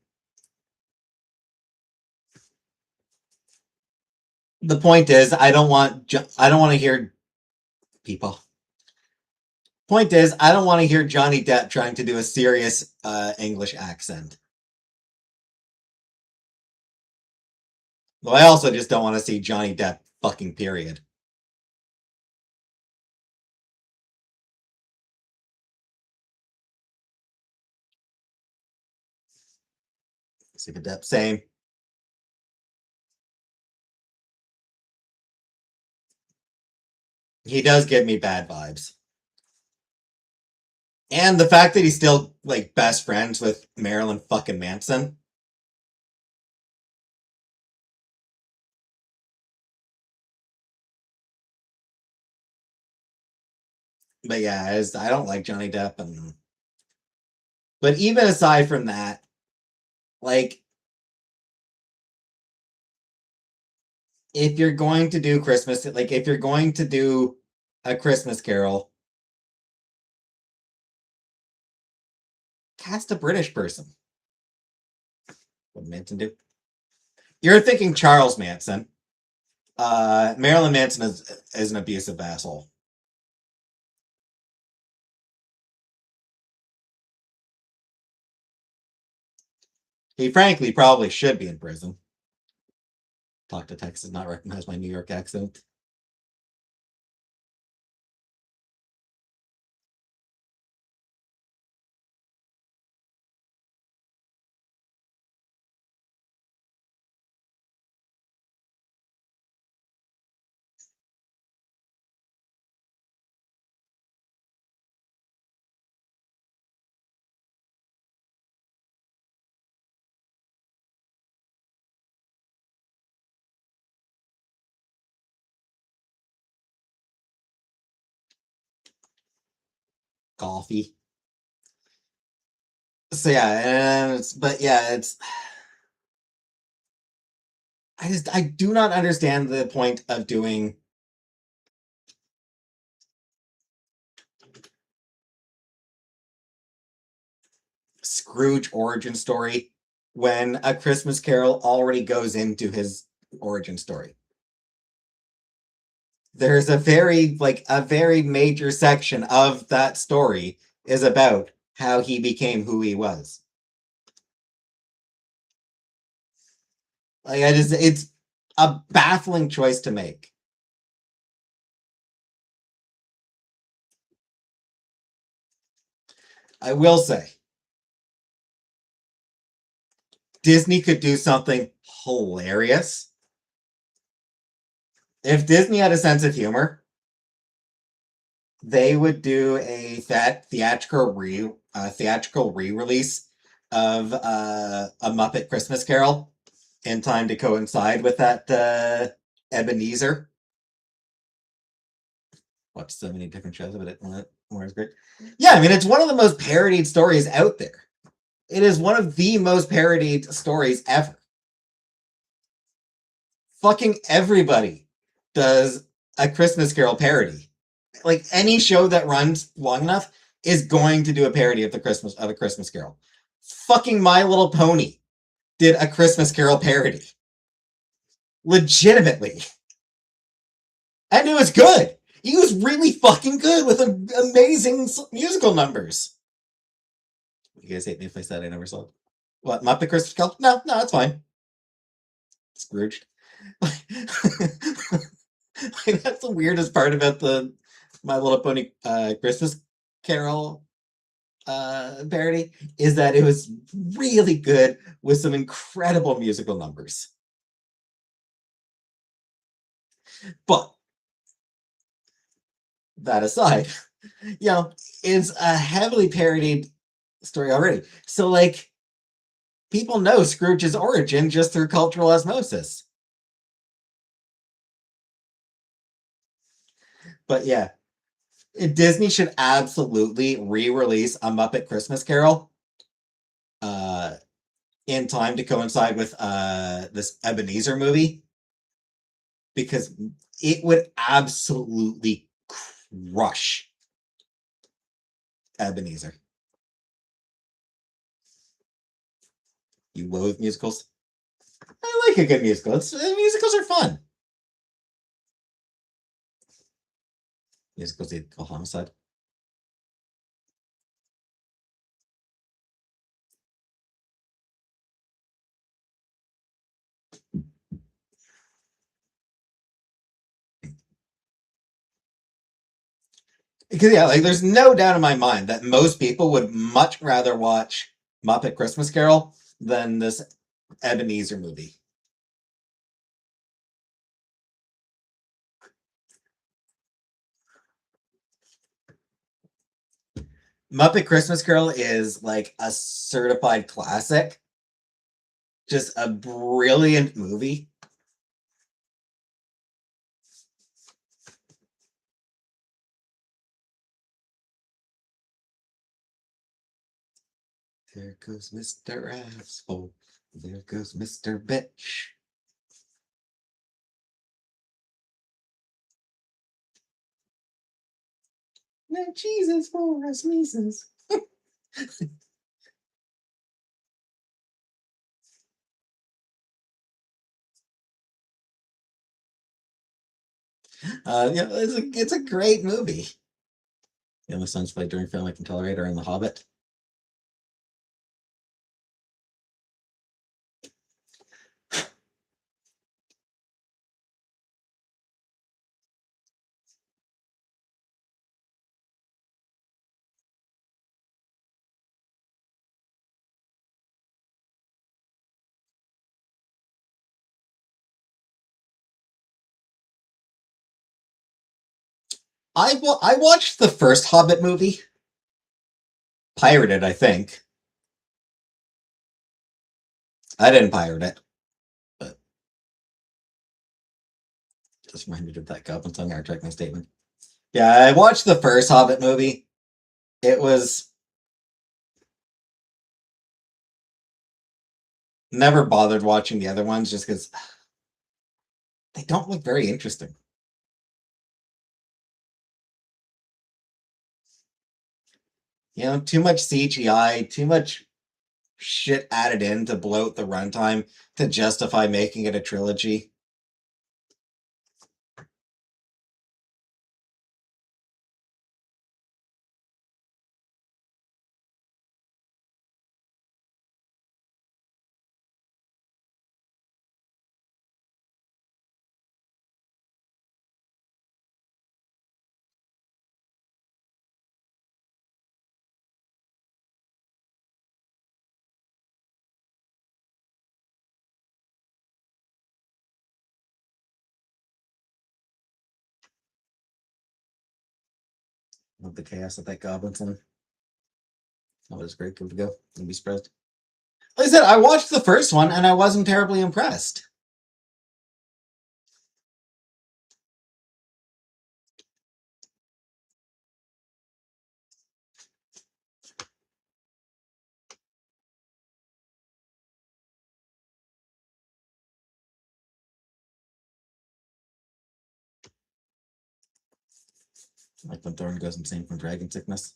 the point is, I don't want to hear people. Point is, I don't want to hear Johnny Depp trying to do a serious English accent. Though I also just don't want to see Johnny Depp fucking period. Super Dep, same. He does give me bad vibes. And the fact that he's still like best friends with Marilyn fucking Manson. But yeah, I don't like Johnny Depp, and but even aside from that, like if you're going to do Christmas, like if you're going to do a Christmas Carol, cast a British person. What did Manson do? You're thinking Charles Manson. Marilyn Manson is an abusive asshole. He frankly probably should be in prison. Talk to Texas, not recognize my New York accent. Coffee. So yeah, but yeah, it's. I do not understand the point of doing Scrooge origin story when A Christmas Carol already goes into his origin story. There's a very major section of that story is about how he became who he was. Like it's a baffling choice to make. I will say Disney could do something hilarious. If Disney had a sense of humor, they would do a theatrical re-release of a Muppet Christmas Carol in time to coincide with that Ebenezer. Watched so many different shows of it. It's great. Yeah, I mean, it's one of the most parodied stories out there. It is one of the most parodied stories ever. Fucking everybody does a Christmas Carol parody. Like any show that runs long enough is going to do a parody of a Christmas Carol. Fucking My Little Pony did a Christmas Carol parody. Legitimately. And it was good. He was really fucking good with amazing musical numbers. You guys hate me if I said I never saw it. What, Muppet Christmas Carol? No, it's fine. Scrooge. That's the weirdest part about the My Little Pony Christmas Carol parody is that it was really good with some incredible musical numbers. But that aside, it's a heavily parodied story already. So like people know Scrooge's origin just through cultural osmosis. But yeah, Disney should absolutely re-release a Muppet Christmas Carol in time to coincide with this Ebenezer movie, because it would absolutely crush Ebenezer. You loathe musicals? I like a good musical. Musicals are fun. Musicals equal homicide. Because yeah, like there's no doubt in my mind that most people would much rather watch Muppet Christmas Carol than this Ebenezer movie. Muppet Christmas Carol is like a certified classic. Just a brilliant movie. There goes Mr. Asshole. There goes Mr. Bitch. No Jesus for us sneezes. Yeah, it's a great movie. The only songs played during film I can tolerate are in The Hobbit. I watched the first Hobbit movie, pirated, I think. I didn't pirate it, but just reminded of that Goblin Tongue art track my statement. Yeah, I watched the first Hobbit movie. It was never bothered watching the other ones just because they don't look very interesting. You know, too much CGI, too much shit added in to bloat the runtime to justify making it a trilogy. Love the chaos of that Goblin Tongue. That was great. Good to go. You'd be surprised. Like I said, I watched the first one and I wasn't terribly impressed. Like when Thorn goes insane from dragon sickness.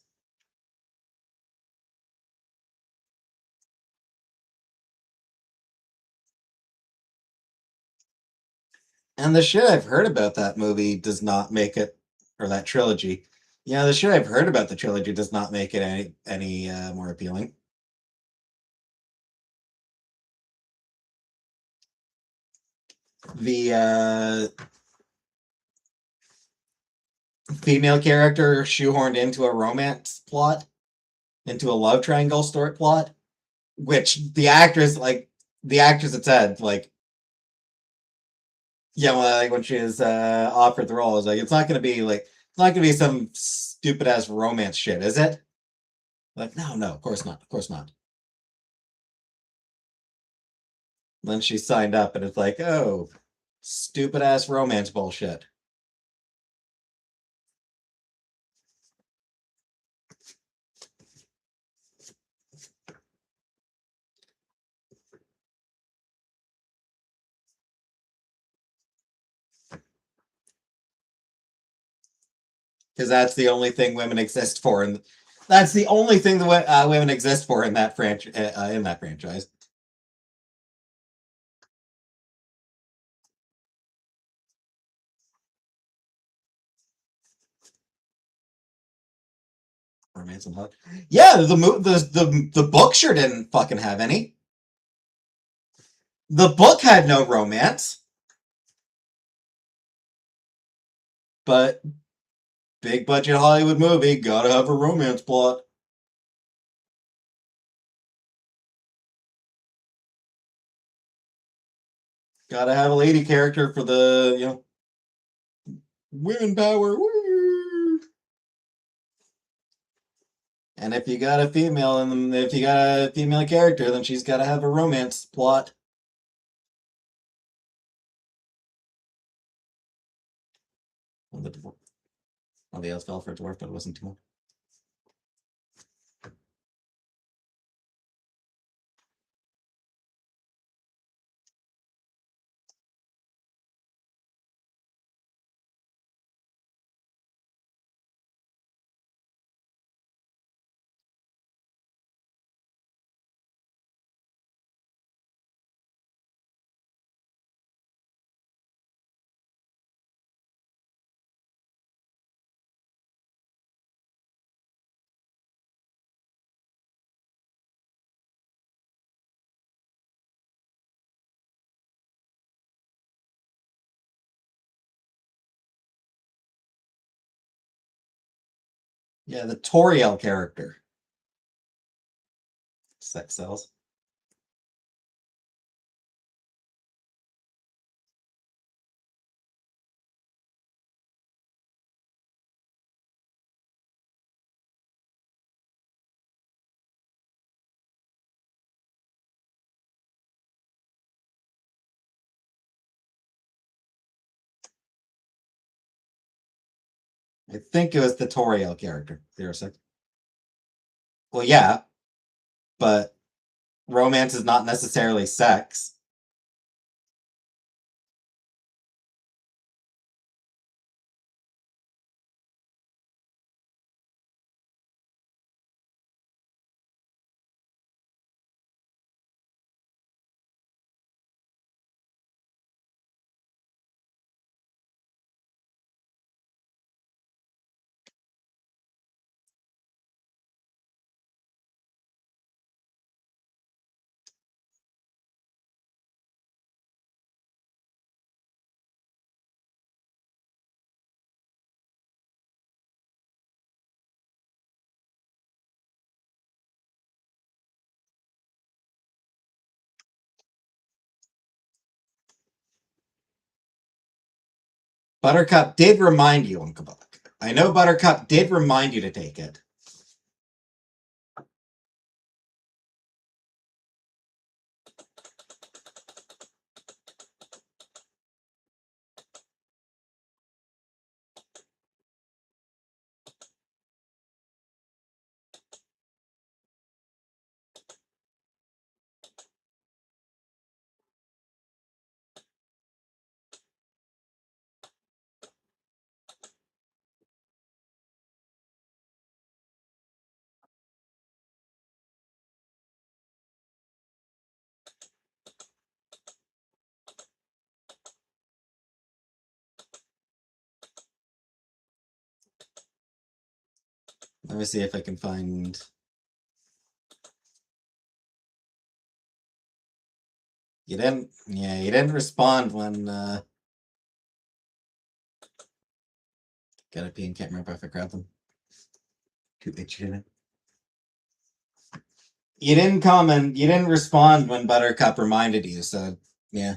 And the shit I've heard about that movie does not make it, or that trilogy. Yeah, the shit I've heard about the trilogy does not make it any more appealing. The female character shoehorned into a romance plot, into a love triangle story plot, which the actress had said, like, yeah, well, like when she was offered the role, I was like, it's not gonna be some stupid ass romance shit, is it? Like, no, of course not, of course not. Then she signed up, and it's like, oh, stupid ass romance bullshit. Because that's the only thing women exist for, and that's the only thing that women exist for in that franchise. Romance and love. Yeah, the book sure didn't fucking have any. The book had no romance, but big budget Hollywood movie gotta have a romance plot. Gotta have a lady character for the, women power. Woo! And if you got a female, and if you got a female character, then she's got to have a romance plot. Well, the else fell for a dwarf, but it wasn't too much. Yeah, the Toriel character. Sex cells. I think it was the Toriel character. There's well, yeah, but romance is not necessarily sex. Buttercup did remind you, Uncle Buck. I know Buttercup did remind you to take it. Let me see if I can find. You didn't. Yeah, you didn't respond when. Gotta pee and can't remember if I grabbed them. Too itchy in it. You didn't comment. You didn't respond when Buttercup reminded you. So yeah.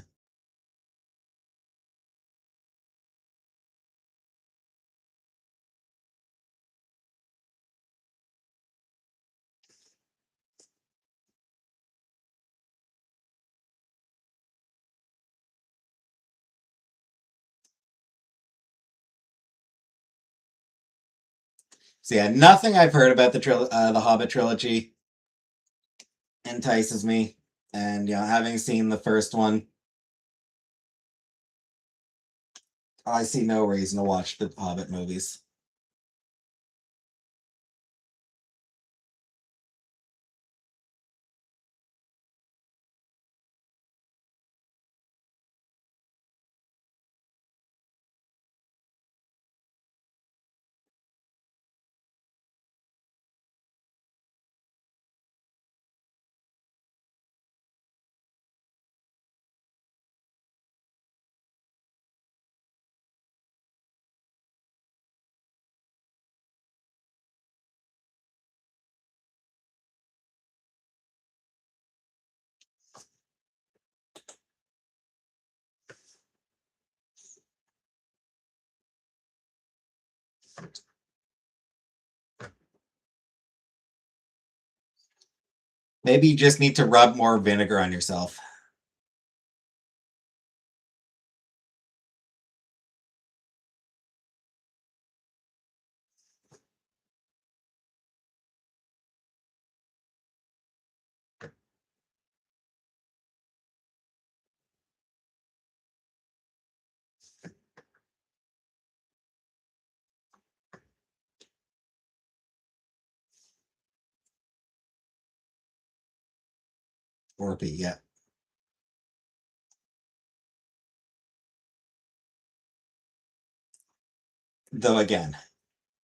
So yeah, nothing I've heard about the Hobbit trilogy entices me, and having seen the first one, I see no reason to watch the Hobbit movies. Maybe you just need to rub more vinegar on yourself. Or be, yeah. Though again,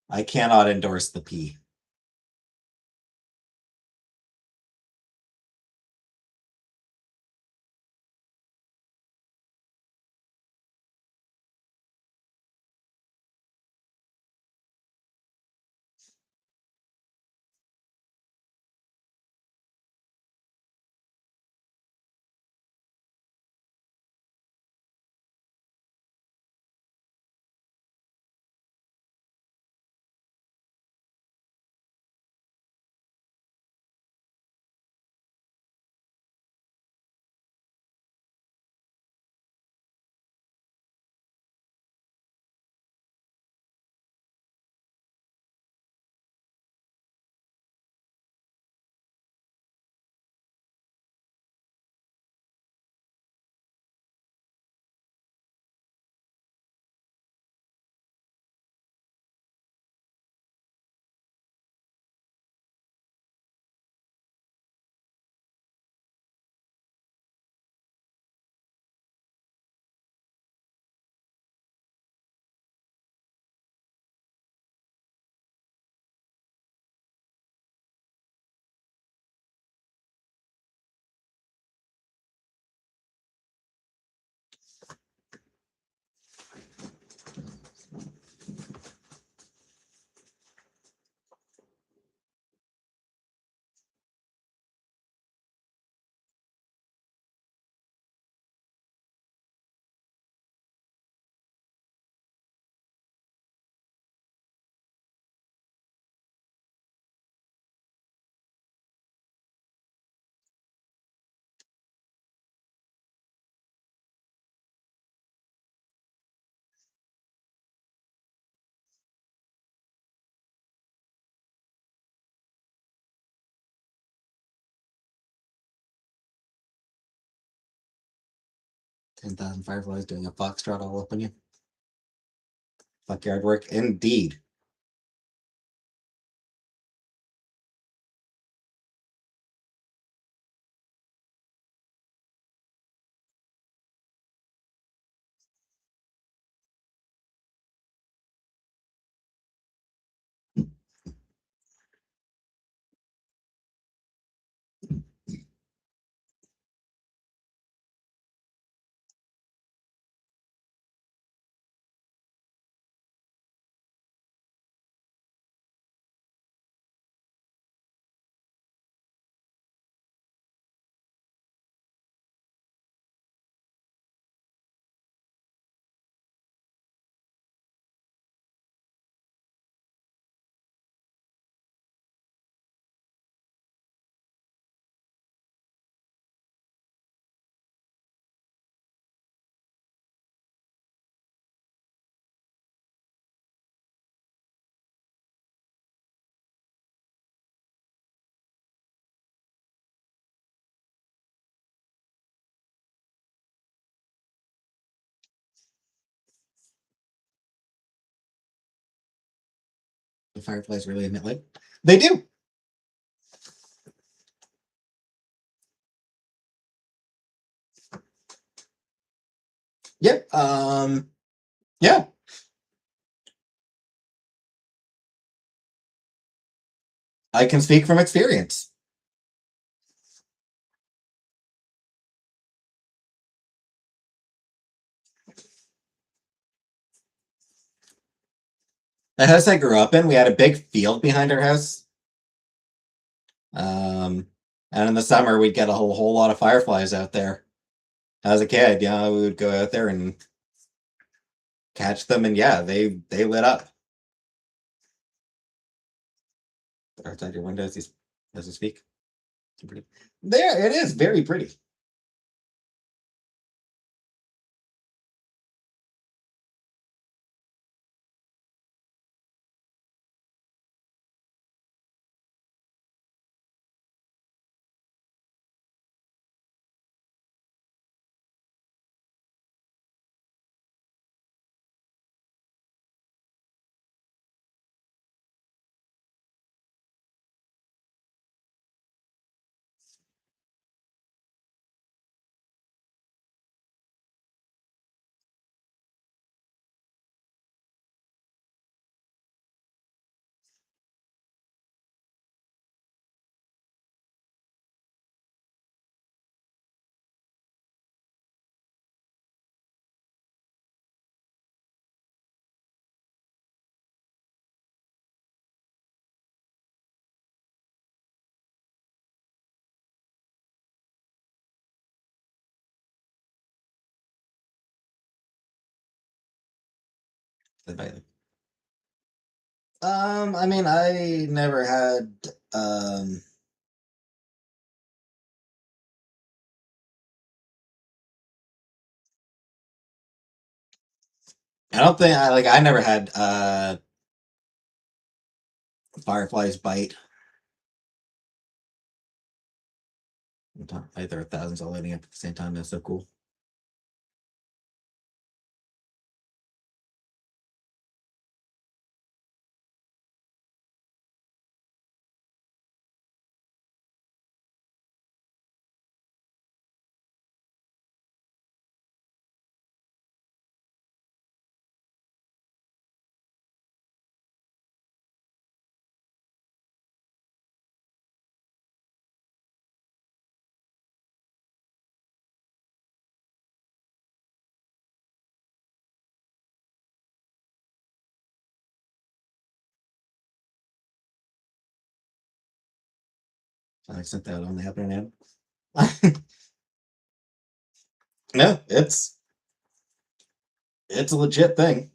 I cannot endorse the pea. $10,000 fireflies doing a foxtrot all up on you. Backyard work, indeed. The fireflies really emit light. They do. Yep. Yeah. I can speak from experience. The house I grew up in, we had a big field behind our house. And in the summer, we'd get a whole lot of fireflies out there. As a kid, yeah, we would go out there and catch them, and yeah, they lit up. Outside your window as you speak. Pretty. There, it is very pretty. I mean, I never had um I don't think I never had fireflies bite. Like there are thousands all lighting up at the same time. That's so cool. I sent that only happening now. No, it's a legit thing.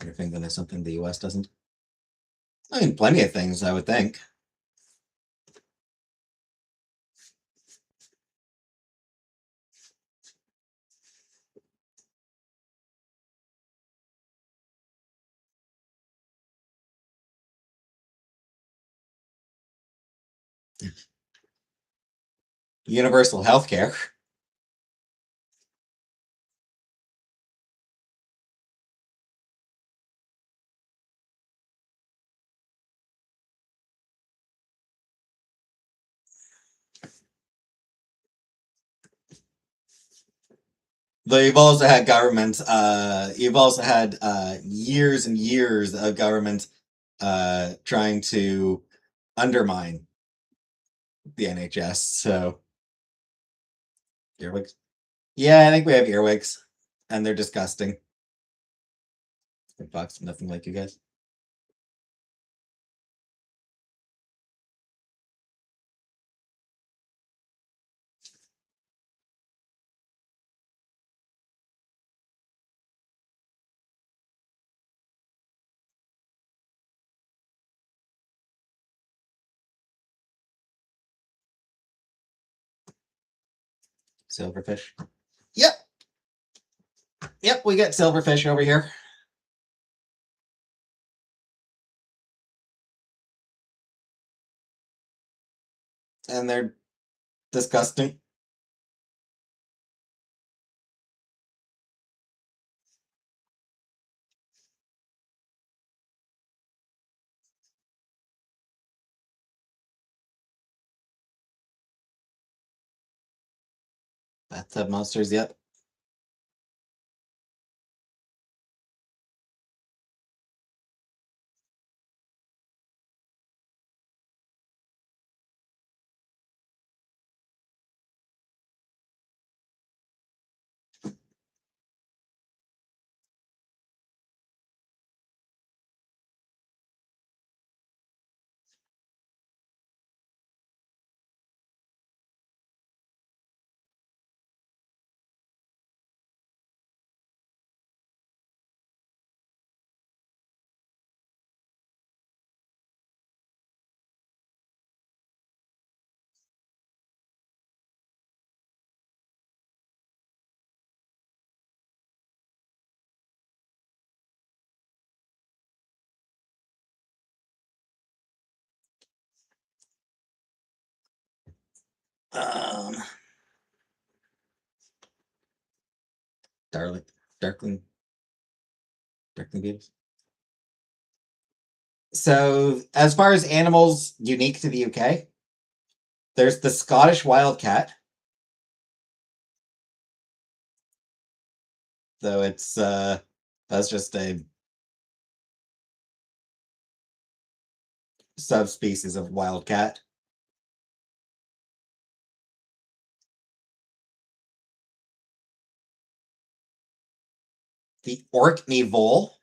You're thinking there's something the US doesn't. I mean, plenty of things, I would think. Universal health care. Though you've also had governments, you've also had years and years of governments trying to undermine the NHS. So earwigs. Yeah, I think we have earwigs, and they're disgusting. Fox, nothing like you guys. Silverfish. Yep, yep, we got silverfish over here, and they're disgusting. Bathtub monsters. Yep. Um, Darkling Beetles. So, as far as animals unique to the UK, there's the Scottish wildcat. Though it's that's just a subspecies of wildcat. The Orkney vole.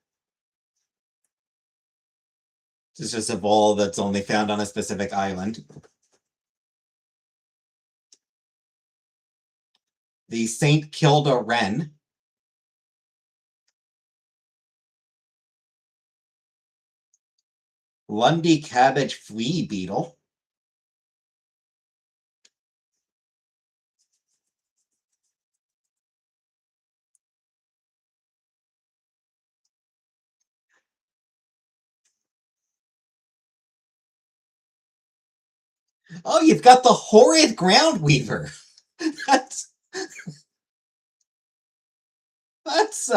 It's just a vole that's only found on a specific island. The St. Kilda wren. Lundy cabbage flea beetle. Oh, you've got the horrid ground weaver. that's that's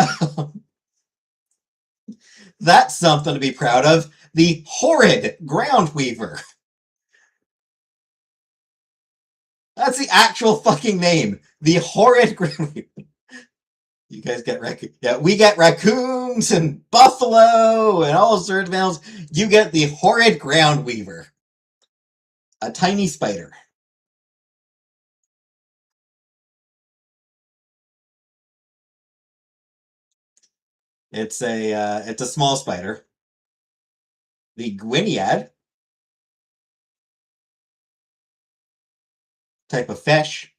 that's something to be proud of. The horrid ground weaver. That's the actual fucking name. The horrid ground weaver. You guys get yeah, we get raccoons and buffalo and all sorts of animals. You get the horrid ground weaver. A tiny spider. It's a small spider. The Gwyniad type of fish.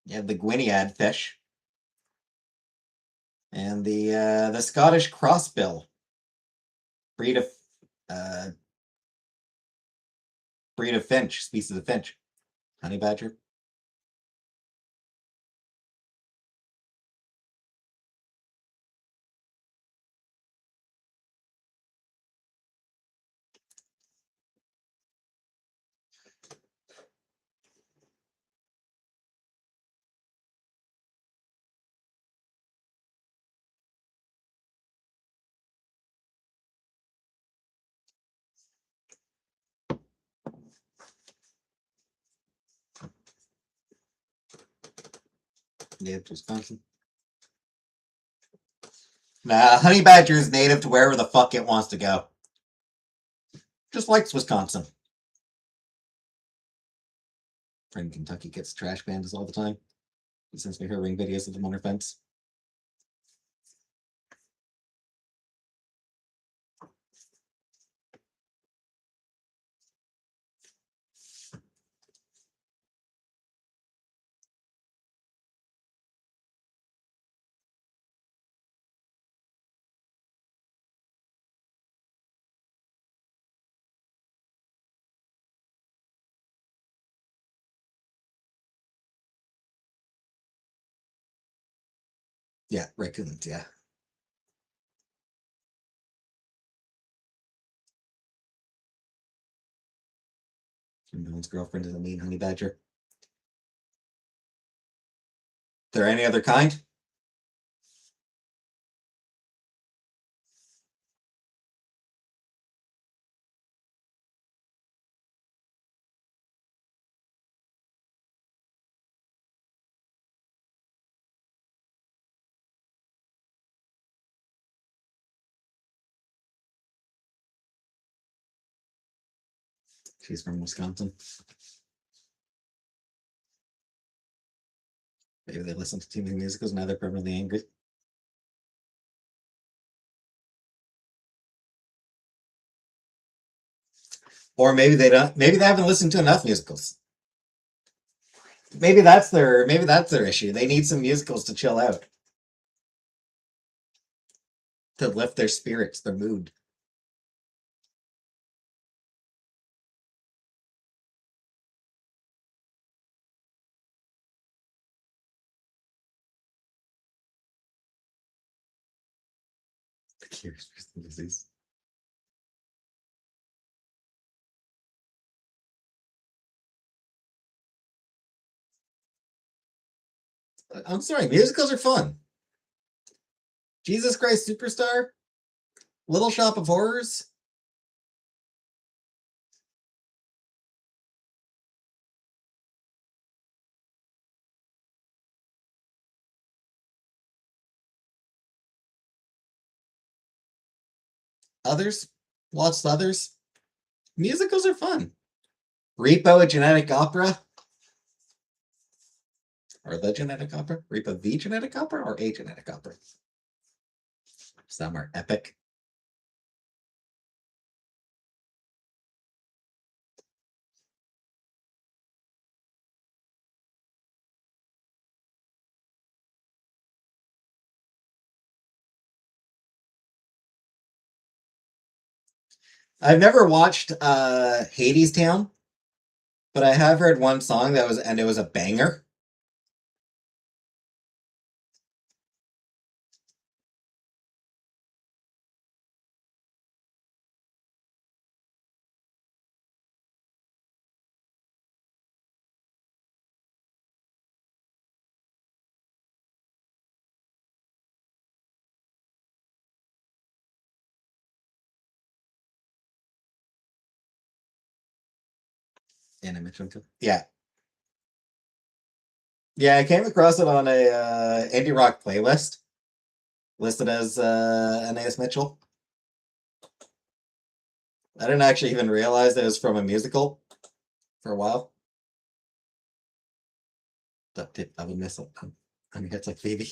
You have the Gwyniad fish. And the Scottish crossbill. Breed of uh breed of finch, species of finch. Honey badger. Native to Wisconsin. Nah, honey badger is native to wherever the fuck it wants to go. Just likes Wisconsin. Friend in Kentucky gets trash pandas all the time. He sends me her ring videos of them on her fence. Yeah, raccoons, yeah. Moon's girlfriend is a mean honey badger. There any other kind? She's from Wisconsin. Maybe they listen to too many musicals and now they're permanently angry. Or maybe they don't. Maybe they haven't listened to enough musicals. Maybe that's their issue. They need some musicals to chill out, to lift their spirits, their mood. The cures for the disease. I'm sorry, musicals are fun. Jesus Christ Superstar, Little Shop of Horrors. Others, lots of others. Musicals are fun. Repo, a genetic opera. Or the genetic opera? Repo the genetic opera or a genetic opera? Some are epic. I've never watched Hadestown, but I have heard one song that was, and it was a banger. Yeah. Yeah, I came across it on a indie rock playlist listed as Anais Mitchell. I didn't actually even realize that it was from a musical for a while. I would miss it. I mean, it's like Phoebe.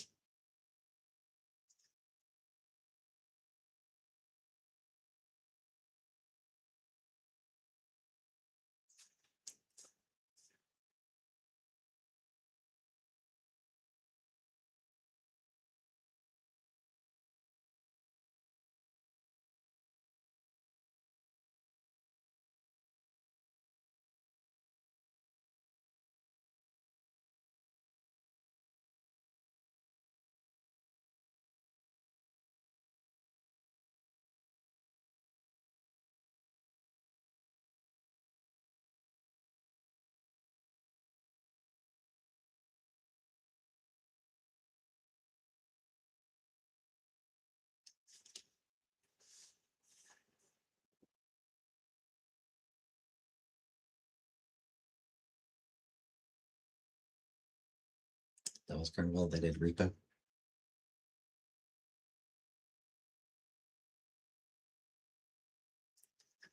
That was Carnival. They did Repo.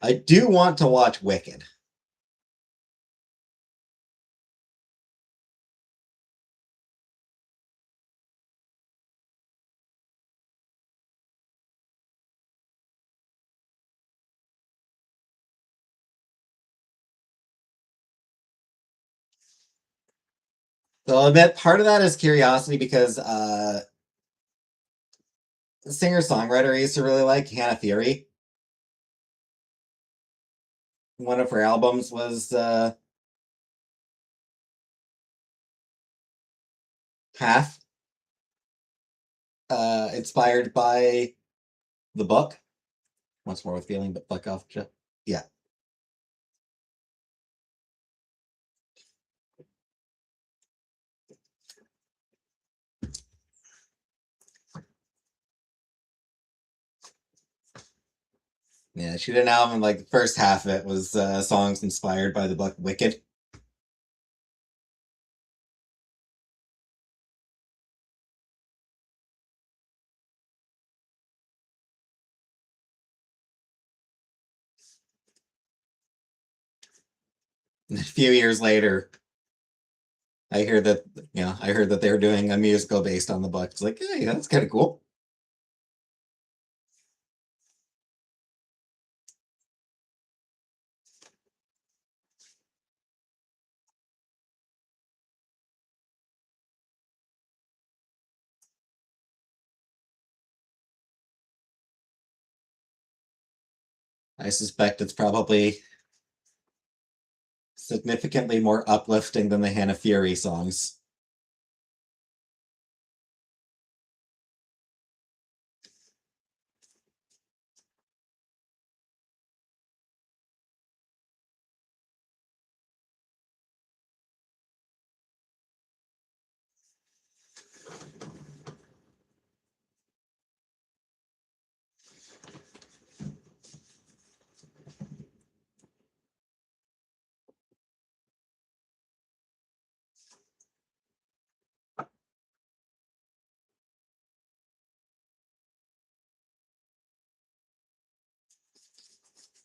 I do want to watch Wicked. So I'll admit part of that is curiosity because the singer-songwriter I used to really like, Hannah Fury. One of her albums was Half, inspired by the book. Once more with feeling, but fuck off, Jeff. Yeah. Yeah, she did an album, like the first half of it was songs inspired by the book Wicked. And a few years later, I hear that I heard that they were doing a musical based on the book. It's like, hey, that's kind of cool. I suspect it's probably significantly more uplifting than the Hannah Fury songs.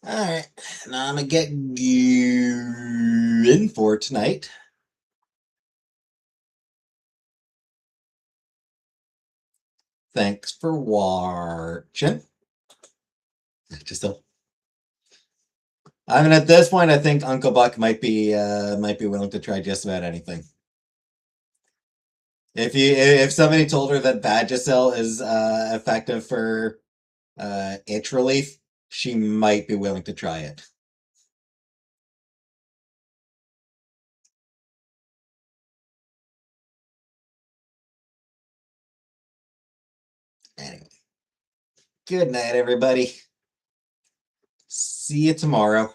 Alright, now I'm gonna get you in for tonight. Thanks for watching. Just I mean, at this point, I think Uncle Buck might be willing to try just about anything. If somebody told her that Vagisil is effective for itch relief, she might be willing to try it. Anyway, good night, everybody. See you tomorrow.